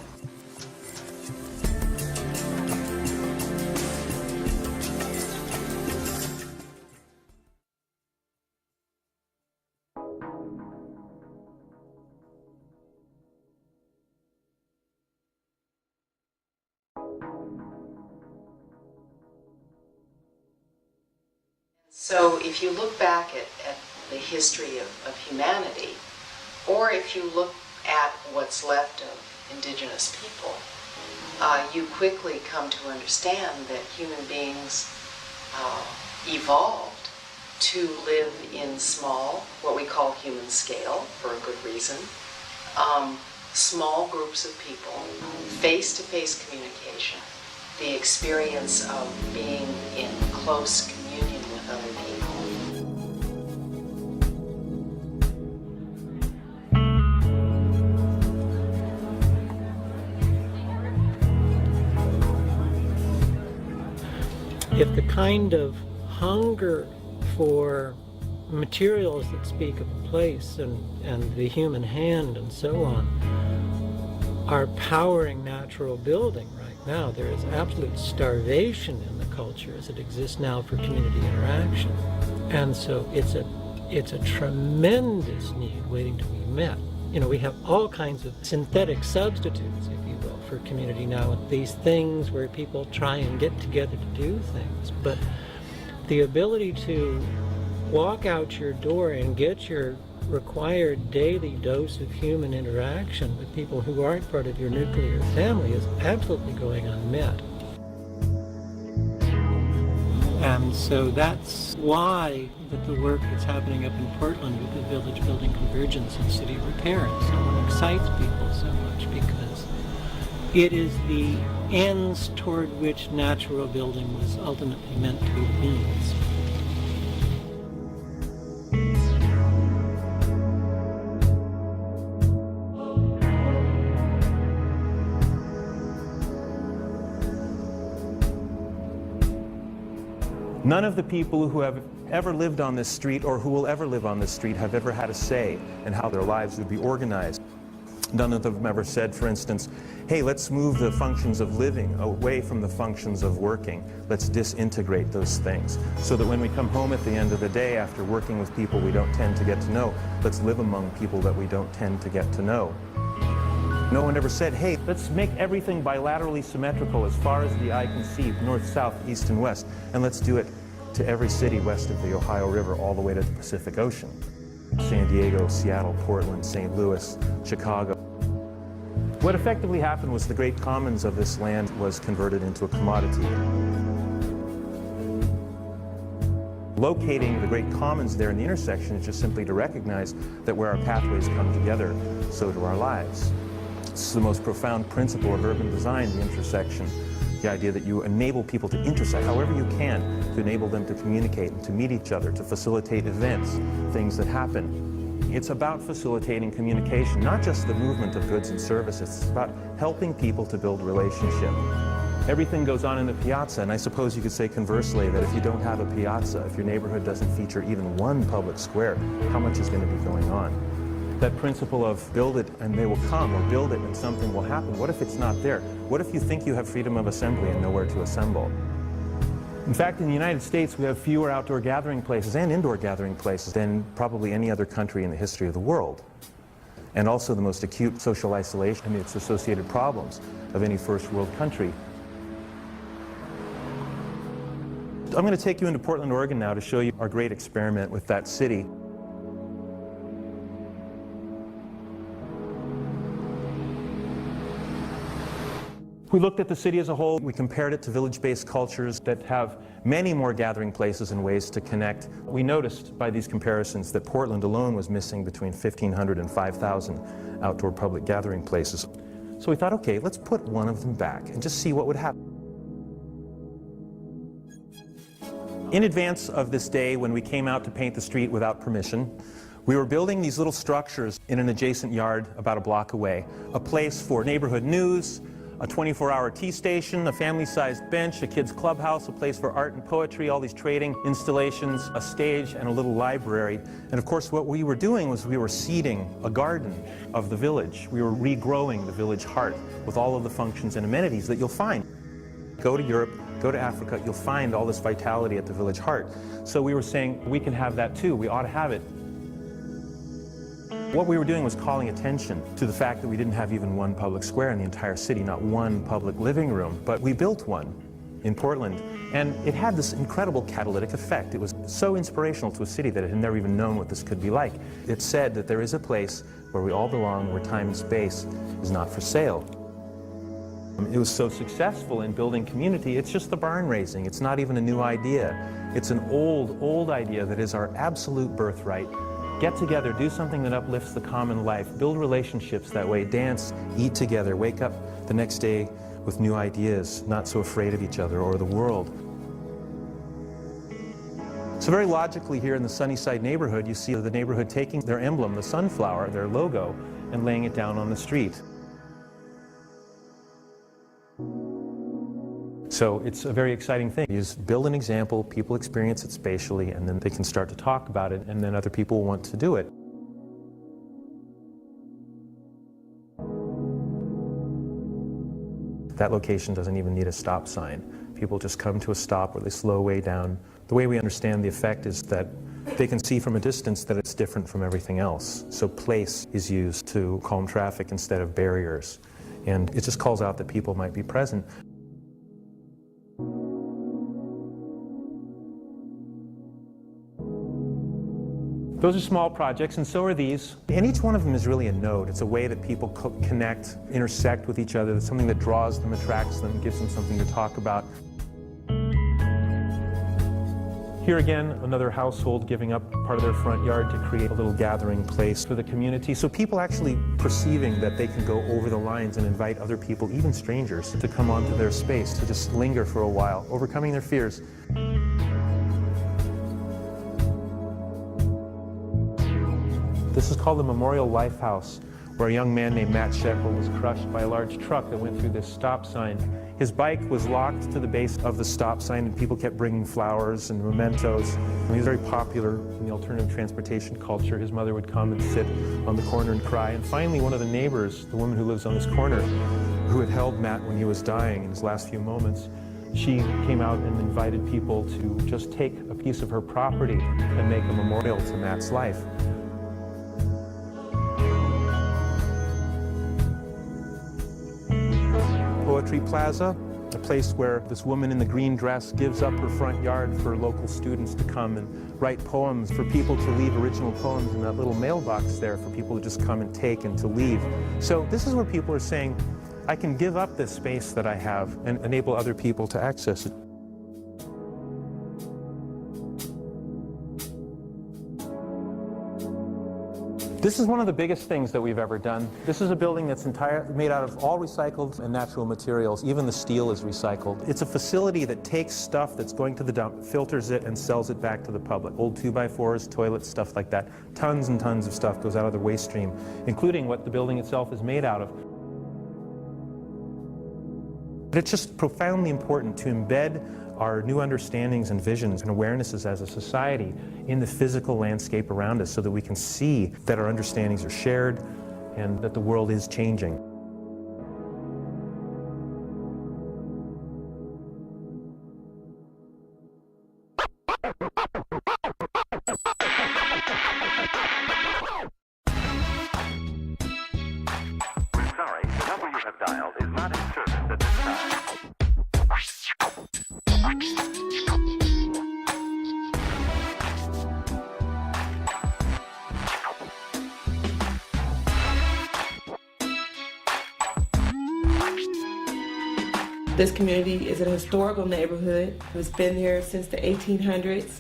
So if you look back at the history of humanity, or if you look at what's left of indigenous people, you quickly come to understand that human beings evolved to live in small, what we call human scale, for a good reason, small groups of people, face-to-face communication, the experience of being in close communion with other people.
if the kind of hunger for materials that speak of a place and the human hand and so on are powering natural building right now, there is absolute starvation in the culture as it exists now for community interaction. And so it's a tremendous need waiting to be met. You know, we have all kinds of synthetic substitutes, if you will, for community now, these things where people try and get together to do things. But the ability to walk out your door and get your required daily dose of human interaction with people who aren't part of your nuclear family is absolutely going unmet. And so that's why that the work that's happening up in Portland with the Village Building Convergence and City Repair and so on excites people so much, because it is the ends toward which natural building was ultimately meant to be the means.
None of the people who have ever lived on this street or who will ever live on this street have ever had a say in how their lives would be organized. None of them ever said, for instance, hey, let's move the functions of living away from the functions of working. Let's disintegrate those things so that when we come home at the end of the day after working with people we don't tend to get to know, let's live among people that we don't tend to get to know. No one ever said, hey, let's make everything bilaterally symmetrical as far as the eye can see, north, south, east, and west, and let's do it to every city west of the Ohio River all the way to the Pacific Ocean. San Diego, Seattle, Portland, St. Louis, Chicago. What effectively happened was the great commons of this land was converted into a commodity. Locating the great commons there in the intersection is just simply to recognize that where our pathways come together, so do our lives. This is the most profound principle of urban design, the intersection. The idea that you enable people to intersect however you can to enable them to communicate and to meet each other, to facilitate events, things that happen. It's about facilitating communication, not just the movement of goods and services. It's about helping people to build relationship. Everything goes on in the piazza, and I suppose you could say conversely that if you don't have a piazza, if your neighborhood doesn't feature even one public square, how much is going to be going on? That principle of build it and they will come, or build it and something will happen. What if it's not there? What if you think you have freedom of assembly and nowhere to assemble? In fact, in the United States, we have fewer outdoor gathering places and indoor gathering places than probably any other country in the history of the world. And also the most acute social isolation and its associated problems of any first world country. I'm going to take you into Portland, Oregon now to show you our great experiment with that city. We looked at the city as a whole. We compared it to village-based cultures that have many more gathering places and ways to connect. We noticed by these comparisons that Portland alone was missing between 1,500 and 5,000 outdoor public gathering places. So we thought, okay, let's put one of them back and just see what would happen. In advance of this day, when we came out to paint the street without permission, we were building these little structures in an adjacent yard about a block away. A place for neighborhood news, a 24-hour tea station, a family-sized bench, a kids' clubhouse, a place for art and poetry, all these trading installations, a stage, and a little library. And of course, what we were doing was we were seeding a garden of the village. We were regrowing the village heart with all of the functions and amenities that you'll find. Go to Europe, go to Africa, you'll find all this vitality at the village heart. So we were saying, we can have that too, we ought to have it. What we were doing was calling attention to the fact that we didn't have even one public square in the entire city, not one public living room, but we built one in Portland, and it had this incredible catalytic effect. It was so inspirational to a city that it had never even known what this could be like. It said that there is a place where we all belong, where time and space is not for sale. It was so successful in building community, it's just the barn raising. It's not even a new idea. It's an old idea that is our absolute birthright. Get together, do something that uplifts the common life, build relationships that way, dance, eat together, wake up the next day with new ideas, not so afraid of each other or the world. So very logically here in the Sunnyside neighborhood, you see the neighborhood taking their emblem, the sunflower, their logo, and laying it down on the street. So it's a very exciting thing. You just build an example, people experience it spatially, and then they can start to talk about it, and then other people want to do it. That location doesn't even need a stop sign. People just come to a stop where they slow way down. The way we understand the effect is that they can see from a distance that it's different from everything else. So place is used to calm traffic instead of barriers. And it just calls out that people might be present. Those are small projects, and so are these. And each one of them is really a node. It's a way that people connect, intersect with each other. It's something that draws them, attracts them, gives them something to talk about. Here again, another household giving up part of their front yard to create a little gathering place for the community. So people actually perceiving that they can go over the lines and invite other people, even strangers, to come onto their space, to just linger for a while, overcoming their fears. This is called the Memorial Lifehouse, where a young man named Matt Shekel was crushed by a large truck that went through this stop sign. His bike was locked to the base of the stop sign, and people kept bringing flowers and mementos. And he was very popular in the alternative transportation culture. His mother would come and sit on the corner and cry. And finally, one of the neighbors, the woman who lives on this corner, who had held Matt when he was dying in his last few moments, she came out and invited people to just take a piece of her property and make a memorial to Matt's life. Poetry Plaza, a place where this woman in the green dress gives up her front yard for local students to come and write poems, for people to leave original poems in that little mailbox there for people to just come and take and to leave. So this is where people are saying, I can give up this space that I have and enable other people to access it. This is one of the biggest things that we've ever done. This is a building that's made out of all recycled and natural materials. Even the steel is recycled. It's a facility that takes stuff that's going to the dump, filters it, and sells it back to the public. Old 2x4s, toilets, stuff like that. Tons and tons of stuff goes out of the waste stream, including what the building itself is made out of. But it's just profoundly important to embed our new understandings and visions and awarenesses as a society in the physical landscape around us so that we can see that our understandings are shared and that the world is changing.
We're sorry, the number you have dialed is not in service at this time.
This community is an historical neighborhood. It's been here since the 1800s.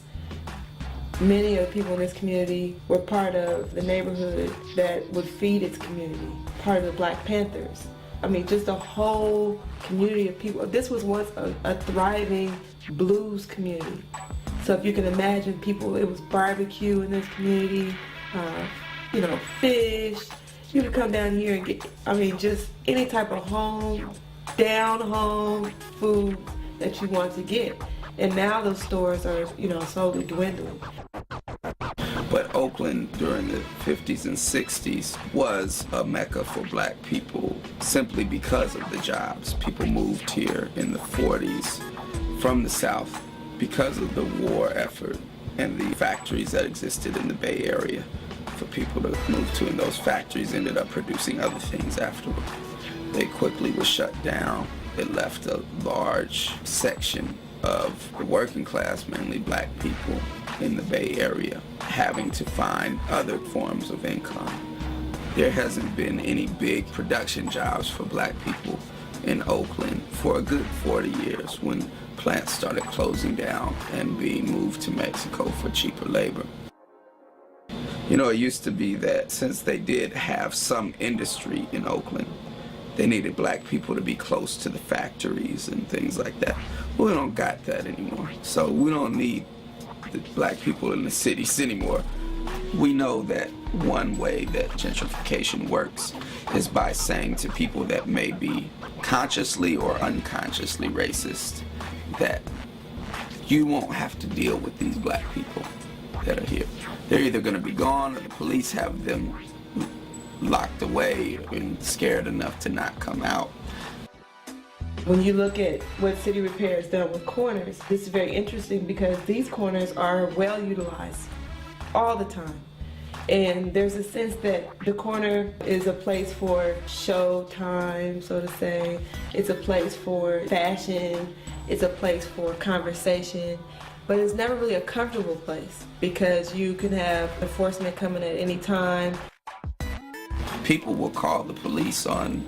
Many of the people in this community were part of the neighborhood that would feed its community, part of the Black Panthers. I mean, just a whole community of people. This was once a thriving blues community. So if you can imagine people, it was barbecue in this community, you know, fish. You could come down here and get, I mean, just any type of down home food that you want to get. And now those stores are, you know, slowly dwindling.
But Oakland during the 50s and 60s was a mecca for Black people simply because of the jobs. People moved here in the 40s from the South because of the war effort and the factories that existed in the Bay Area for people to move to, and those factories ended up producing other things afterward. They quickly were shut down. It left a large section of the working class, mainly Black people in the Bay Area, having to find other forms of income. There hasn't been any big production jobs for Black people in Oakland for a good 40 years when plants started closing down and being moved to Mexico for cheaper labor. You know, it used to be that since they did have some industry in Oakland, they needed Black people to be close to the factories and things like that. Well, we don't got that anymore. So we don't need the Black people in the cities anymore. We know that one way that gentrification works is by saying to people that may be consciously or unconsciously racist that you won't have to deal with these black people that are here. They're either going to be gone or the police have them locked away and scared enough to not come out.
When you look at what City Repair has done with corners, this is very interesting because these corners are well utilized all the time. And there's a sense that the corner is a place for show time, so to say. It's a place for fashion. It's a place for conversation. But it's never really a comfortable place because you can have enforcement coming at any time.
People will call the police on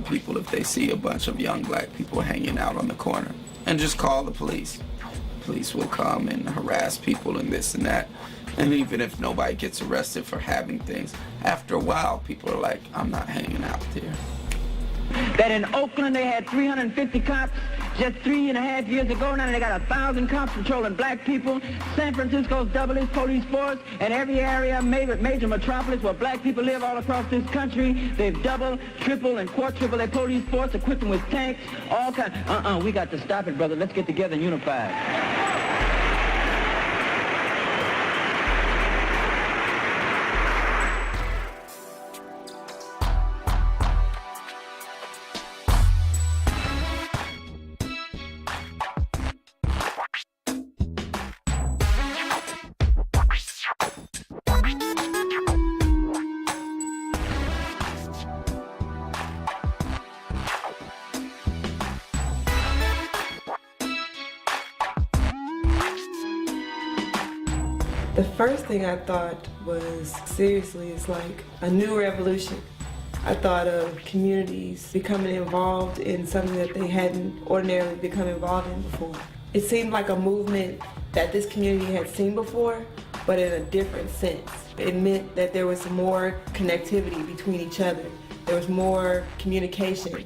people if they see a bunch of young black people hanging out on the corner, and just call the police. Police will come and harass people and this and that. And even if nobody gets arrested for having things, after a while people are like, I'm not hanging out there.
That in Oakland they had 350 cops just 3.5 years ago. Now they got 1,000 cops patrolling black people. San Francisco's doubled its police force, and every area, major metropolis where black people live all across this country, they've doubled, tripled, and quadrupled their police force, equipped them with tanks, all kinds. We got to stop it, brother. Let's get together and unify.
The first thing I thought was, seriously, it's like a new revolution. I thought of communities becoming involved in something that they hadn't ordinarily become involved in before. It seemed like a movement that this community had seen before, but in a different sense. It meant that there was more connectivity between each other. There was more communication.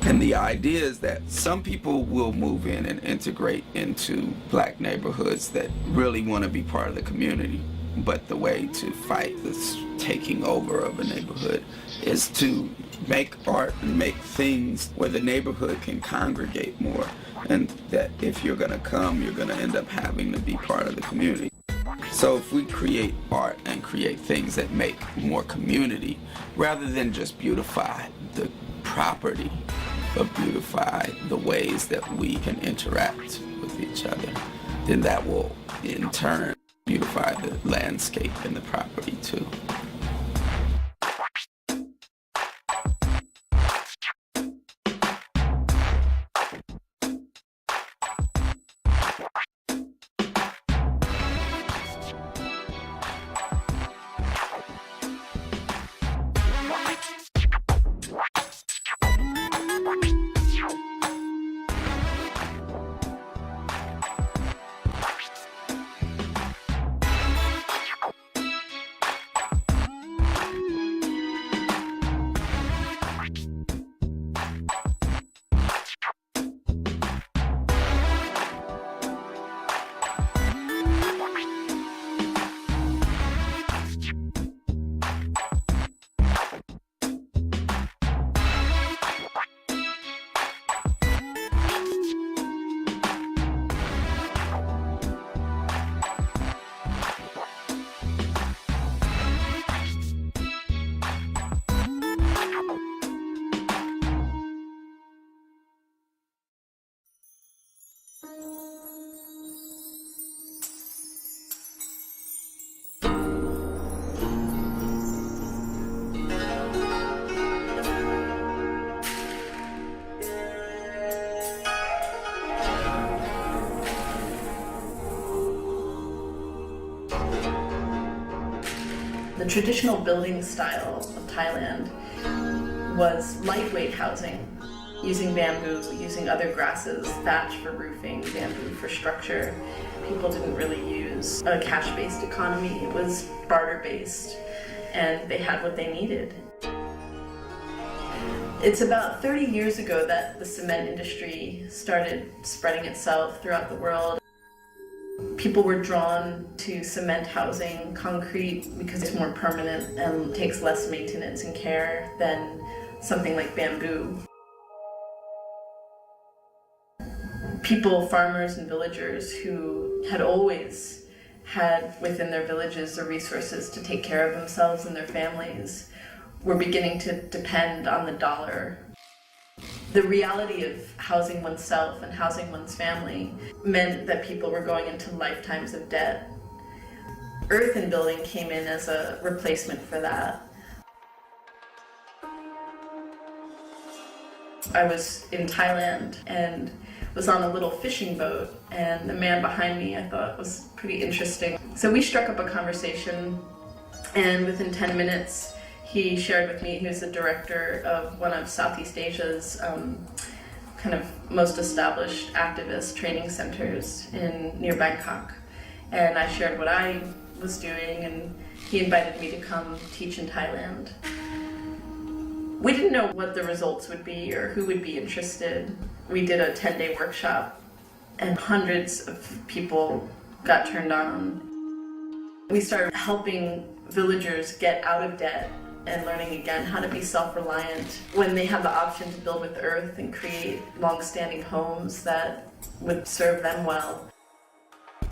And the idea is that some people will move in and integrate into black neighborhoods that really want to be part of the community. But the way to fight this taking over of a neighborhood is to make art and make things where the neighborhood can congregate more. And that if you're going to come, you're going to end up having to be part of the community. So if we create art and create things that make more community, rather than just beautify the property, but beautify the ways that we can interact with each other, then that will in turn beautify the landscape and the property too.
The traditional building style of Thailand was lightweight housing, using bamboo, using other grasses, thatch for roofing, bamboo for structure. People didn't really use a cash-based economy. It was barter-based, and they had what they needed. It's about 30 years ago that the cement industry started spreading itself throughout the world. People were drawn to cement housing, concrete, because it's more permanent and takes less maintenance and care than something like bamboo. People, farmers and villagers who had always had within their villages the resources to take care of themselves and their families were beginning to depend on the dollar. The reality of housing oneself and housing one's family meant that people were going into lifetimes of debt. Earthen building came in as a replacement for that. I was in Thailand and was on a little fishing boat, and the man behind me I thought was pretty interesting. So we struck up a conversation, and within 10 minutes he shared with me he was the director of one of Southeast Asia's kind of most established activist training centers near Bangkok. And I shared what I was doing, and he invited me to come teach in Thailand. We didn't know what the results would be or who would be interested. We did a 10-day workshop, and hundreds of people got turned on. We started helping villagers get out of debt and learning again how to be self-reliant when they have the option to build with earth and create long-standing homes that would serve them well.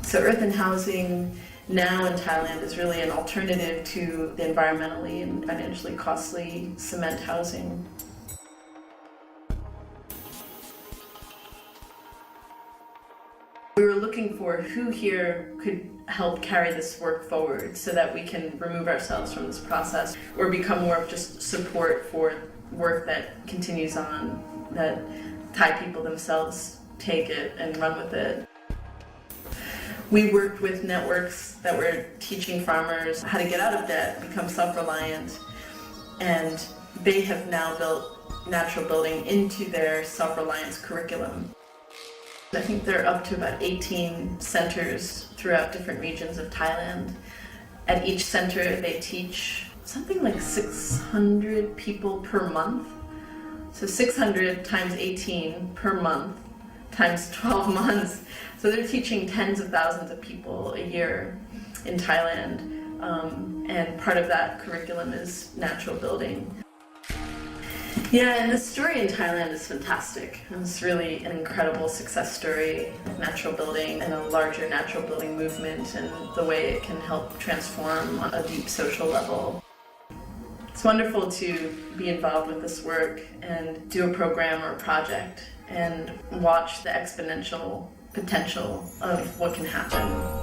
So earthen housing now in Thailand is really an alternative to the environmentally and financially costly cement housing. We were looking for who here could help carry this work forward so that we can remove ourselves from this process or become more of just support for work that continues on, that Thai people themselves take it and run with it. We worked with networks that were teaching farmers how to get out of debt, become self-reliant, and they have now built natural building into their self-reliance curriculum. I think they're up to about 18 centers throughout different regions of Thailand. At each center, they teach something like 600 people per month. So 600 times 18 per month times 12 months. So they're teaching tens of thousands of people a year in Thailand. And part of that curriculum is natural building. Yeah, and the story in Thailand is fantastic. It's really an incredible success story of natural building and a larger natural building movement and the way it can help transform on a deep social level. It's wonderful to be involved with this work and do a program or a project and watch the exponential potential of what can happen.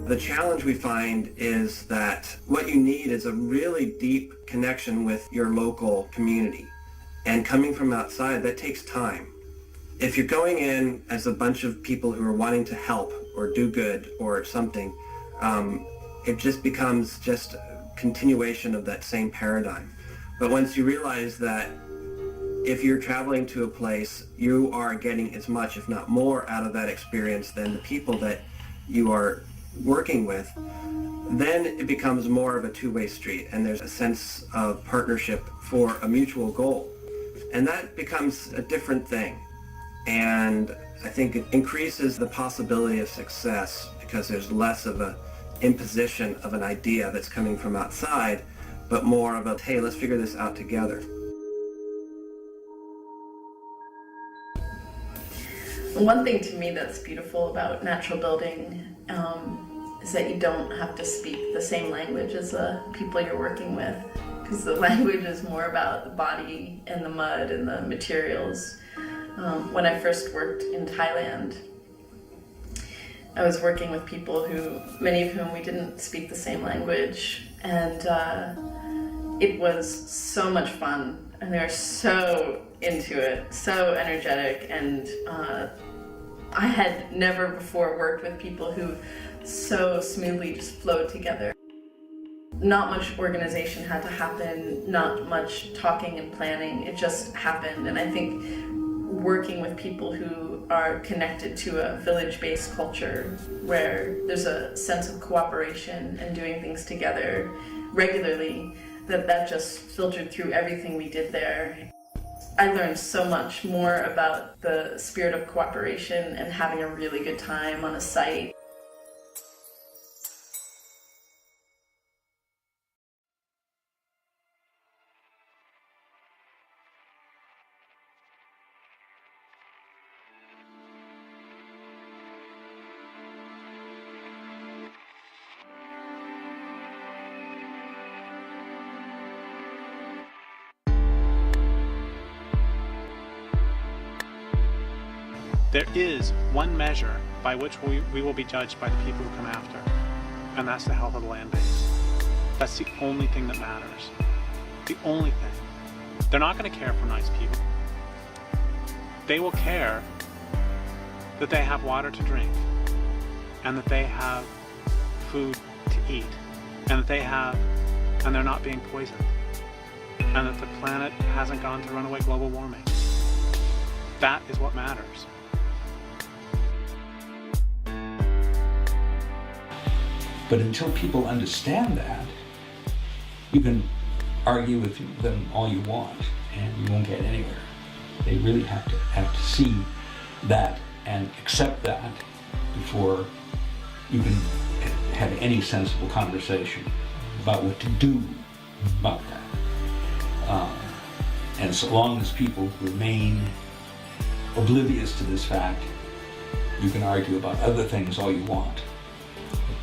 The challenge we find is that what you need is a really deep connection with your local community. And coming from outside, that takes time. If you're going in as a bunch of people who are wanting to help or do good or something, it just becomes just a continuation of that same paradigm. But once you realize that if you're traveling to a place, you are getting as much, if not more, out of that experience than the people that you are working with, then it becomes more of a two-way street, and there's a sense of partnership for a mutual goal. And that becomes a different thing. And I think it increases the possibility of success because there's less of an imposition of an idea that's coming from outside, but more of a, hey, let's figure this out together.
One thing to me that's beautiful about natural building is that you don't have to speak the same language as the people you're working with, because the language is more about the body and the mud and the materials. When I first worked in Thailand, I was working with people who, many of whom we didn't speak the same language, and It was so much fun, and they're so into it, so energetic, and I had never before worked with people who so smoothly just flowed together. Not much organization had to happen, not much talking and planning, it just happened. And I think working with people who are connected to a village-based culture where there's a sense of cooperation and doing things together regularly, that just filtered through everything we did there. I learned so much more about the spirit of cooperation and having a really good time on a site.
There is one measure by which we will be judged by the people who come after, and that's the health of the land base. That's the only thing that matters. The only thing. They're not going to care for nice people. They will care that they have water to drink, and that they have food to eat, and and they're not being poisoned, and that the planet hasn't gone to runaway global warming. That is what matters.
But until people understand that, you can argue with them all you want, and you won't get anywhere. They really have to see that and accept that before you can have any sensible conversation about what to do about that. And so long as people remain oblivious to this fact, you can argue about other things all you want.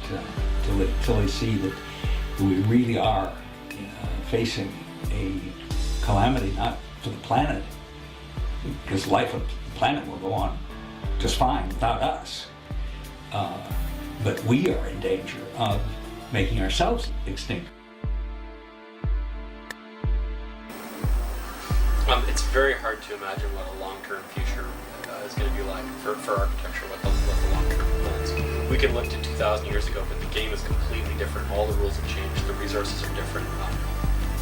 But, till they see that we really are facing a calamity, not for the planet, because life on the planet will go on just fine without us. But we are in danger of making ourselves extinct.
It's very hard to imagine what a long-term future is going to be like for architecture, what the long-term plans. We can look to 2,000 years ago, but the game is completely different. All the rules have changed. The resources are different.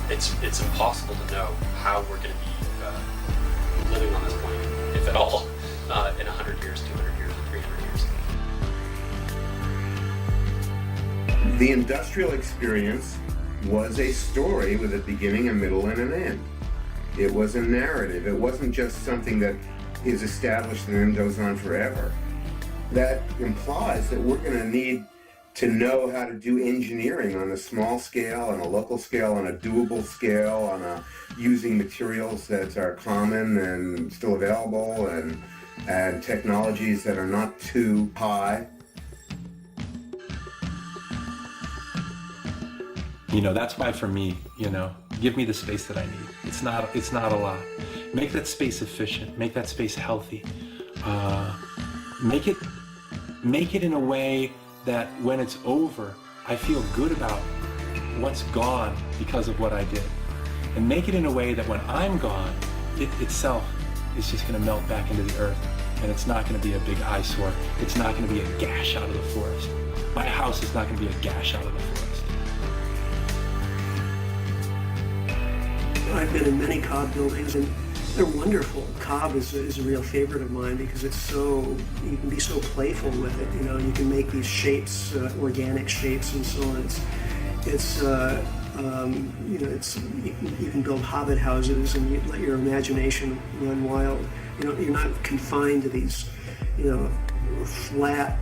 It's impossible to know how we're going to be living on this planet, if at all, in 100 years, 200 years, or 300 years.
The industrial experience was a story with a beginning, a middle, and an end. It was a narrative. It wasn't just something that is established and then goes on forever. That implies that we're going to need to know how to do engineering on a small scale, on a local scale, on a doable scale, using materials that are common and still available, and technologies that are not too high.
That's why for me, give me the space that I need. It's not a lot. Make that space efficient. Make that space healthy. Make it in a way that when it's over, I feel good about what's gone because of what I did. And make it in a way that when I'm gone, it itself is just going to melt back into the earth. And it's not going to be a big eyesore. It's not going to be a gash out of the forest. My house is not going to be a gash out of the forest.
I've been in many cob buildings, and they're wonderful. Cob is a real favorite of mine because you can be so playful with it. You can make these shapes, organic shapes, and so on. You can build hobbit houses, and you let your imagination run wild. You're not confined to these, flat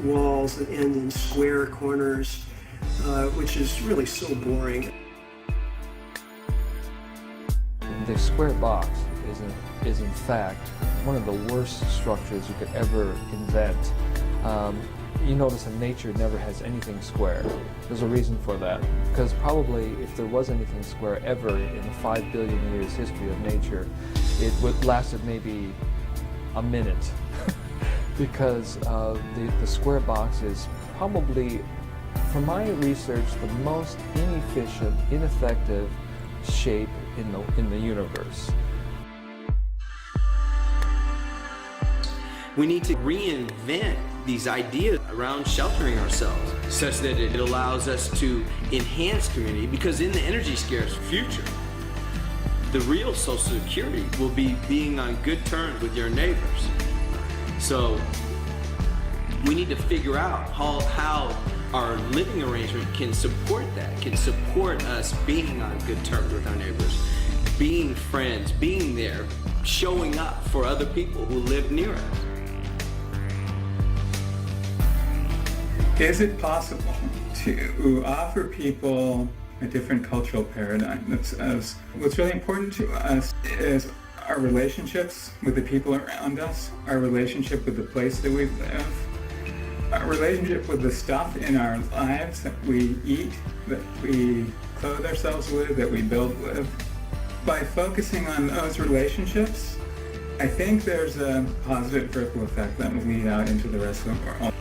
walls that end in square corners, which is really so boring.
The square box is in fact one of the worst structures you could ever invent. You notice that nature never has anything square. There's a reason for that, because probably if there was anything square ever in the 5 billion years history of nature, it would lasted maybe a minute, because the square box is probably from my research, the most inefficient, ineffective shape in the universe.
We need to reinvent these ideas around sheltering ourselves such that it allows us to enhance community, because in the energy scarce future, the real social security will be being on good terms with your neighbors. So we need to figure out how our living arrangement can support that, can support us being on good terms with our neighbors, being friends, being there, showing up for other people who live near us.
Is it possible to offer people a different cultural paradigm that says what's really important to us is our relationships with the people around us, our relationship with the place that we live, our relationship with the stuff in our lives that we eat, that we clothe ourselves with, that we build with. By focusing on those relationships, I think there's a positive ripple effect that will lead out into the rest of the world.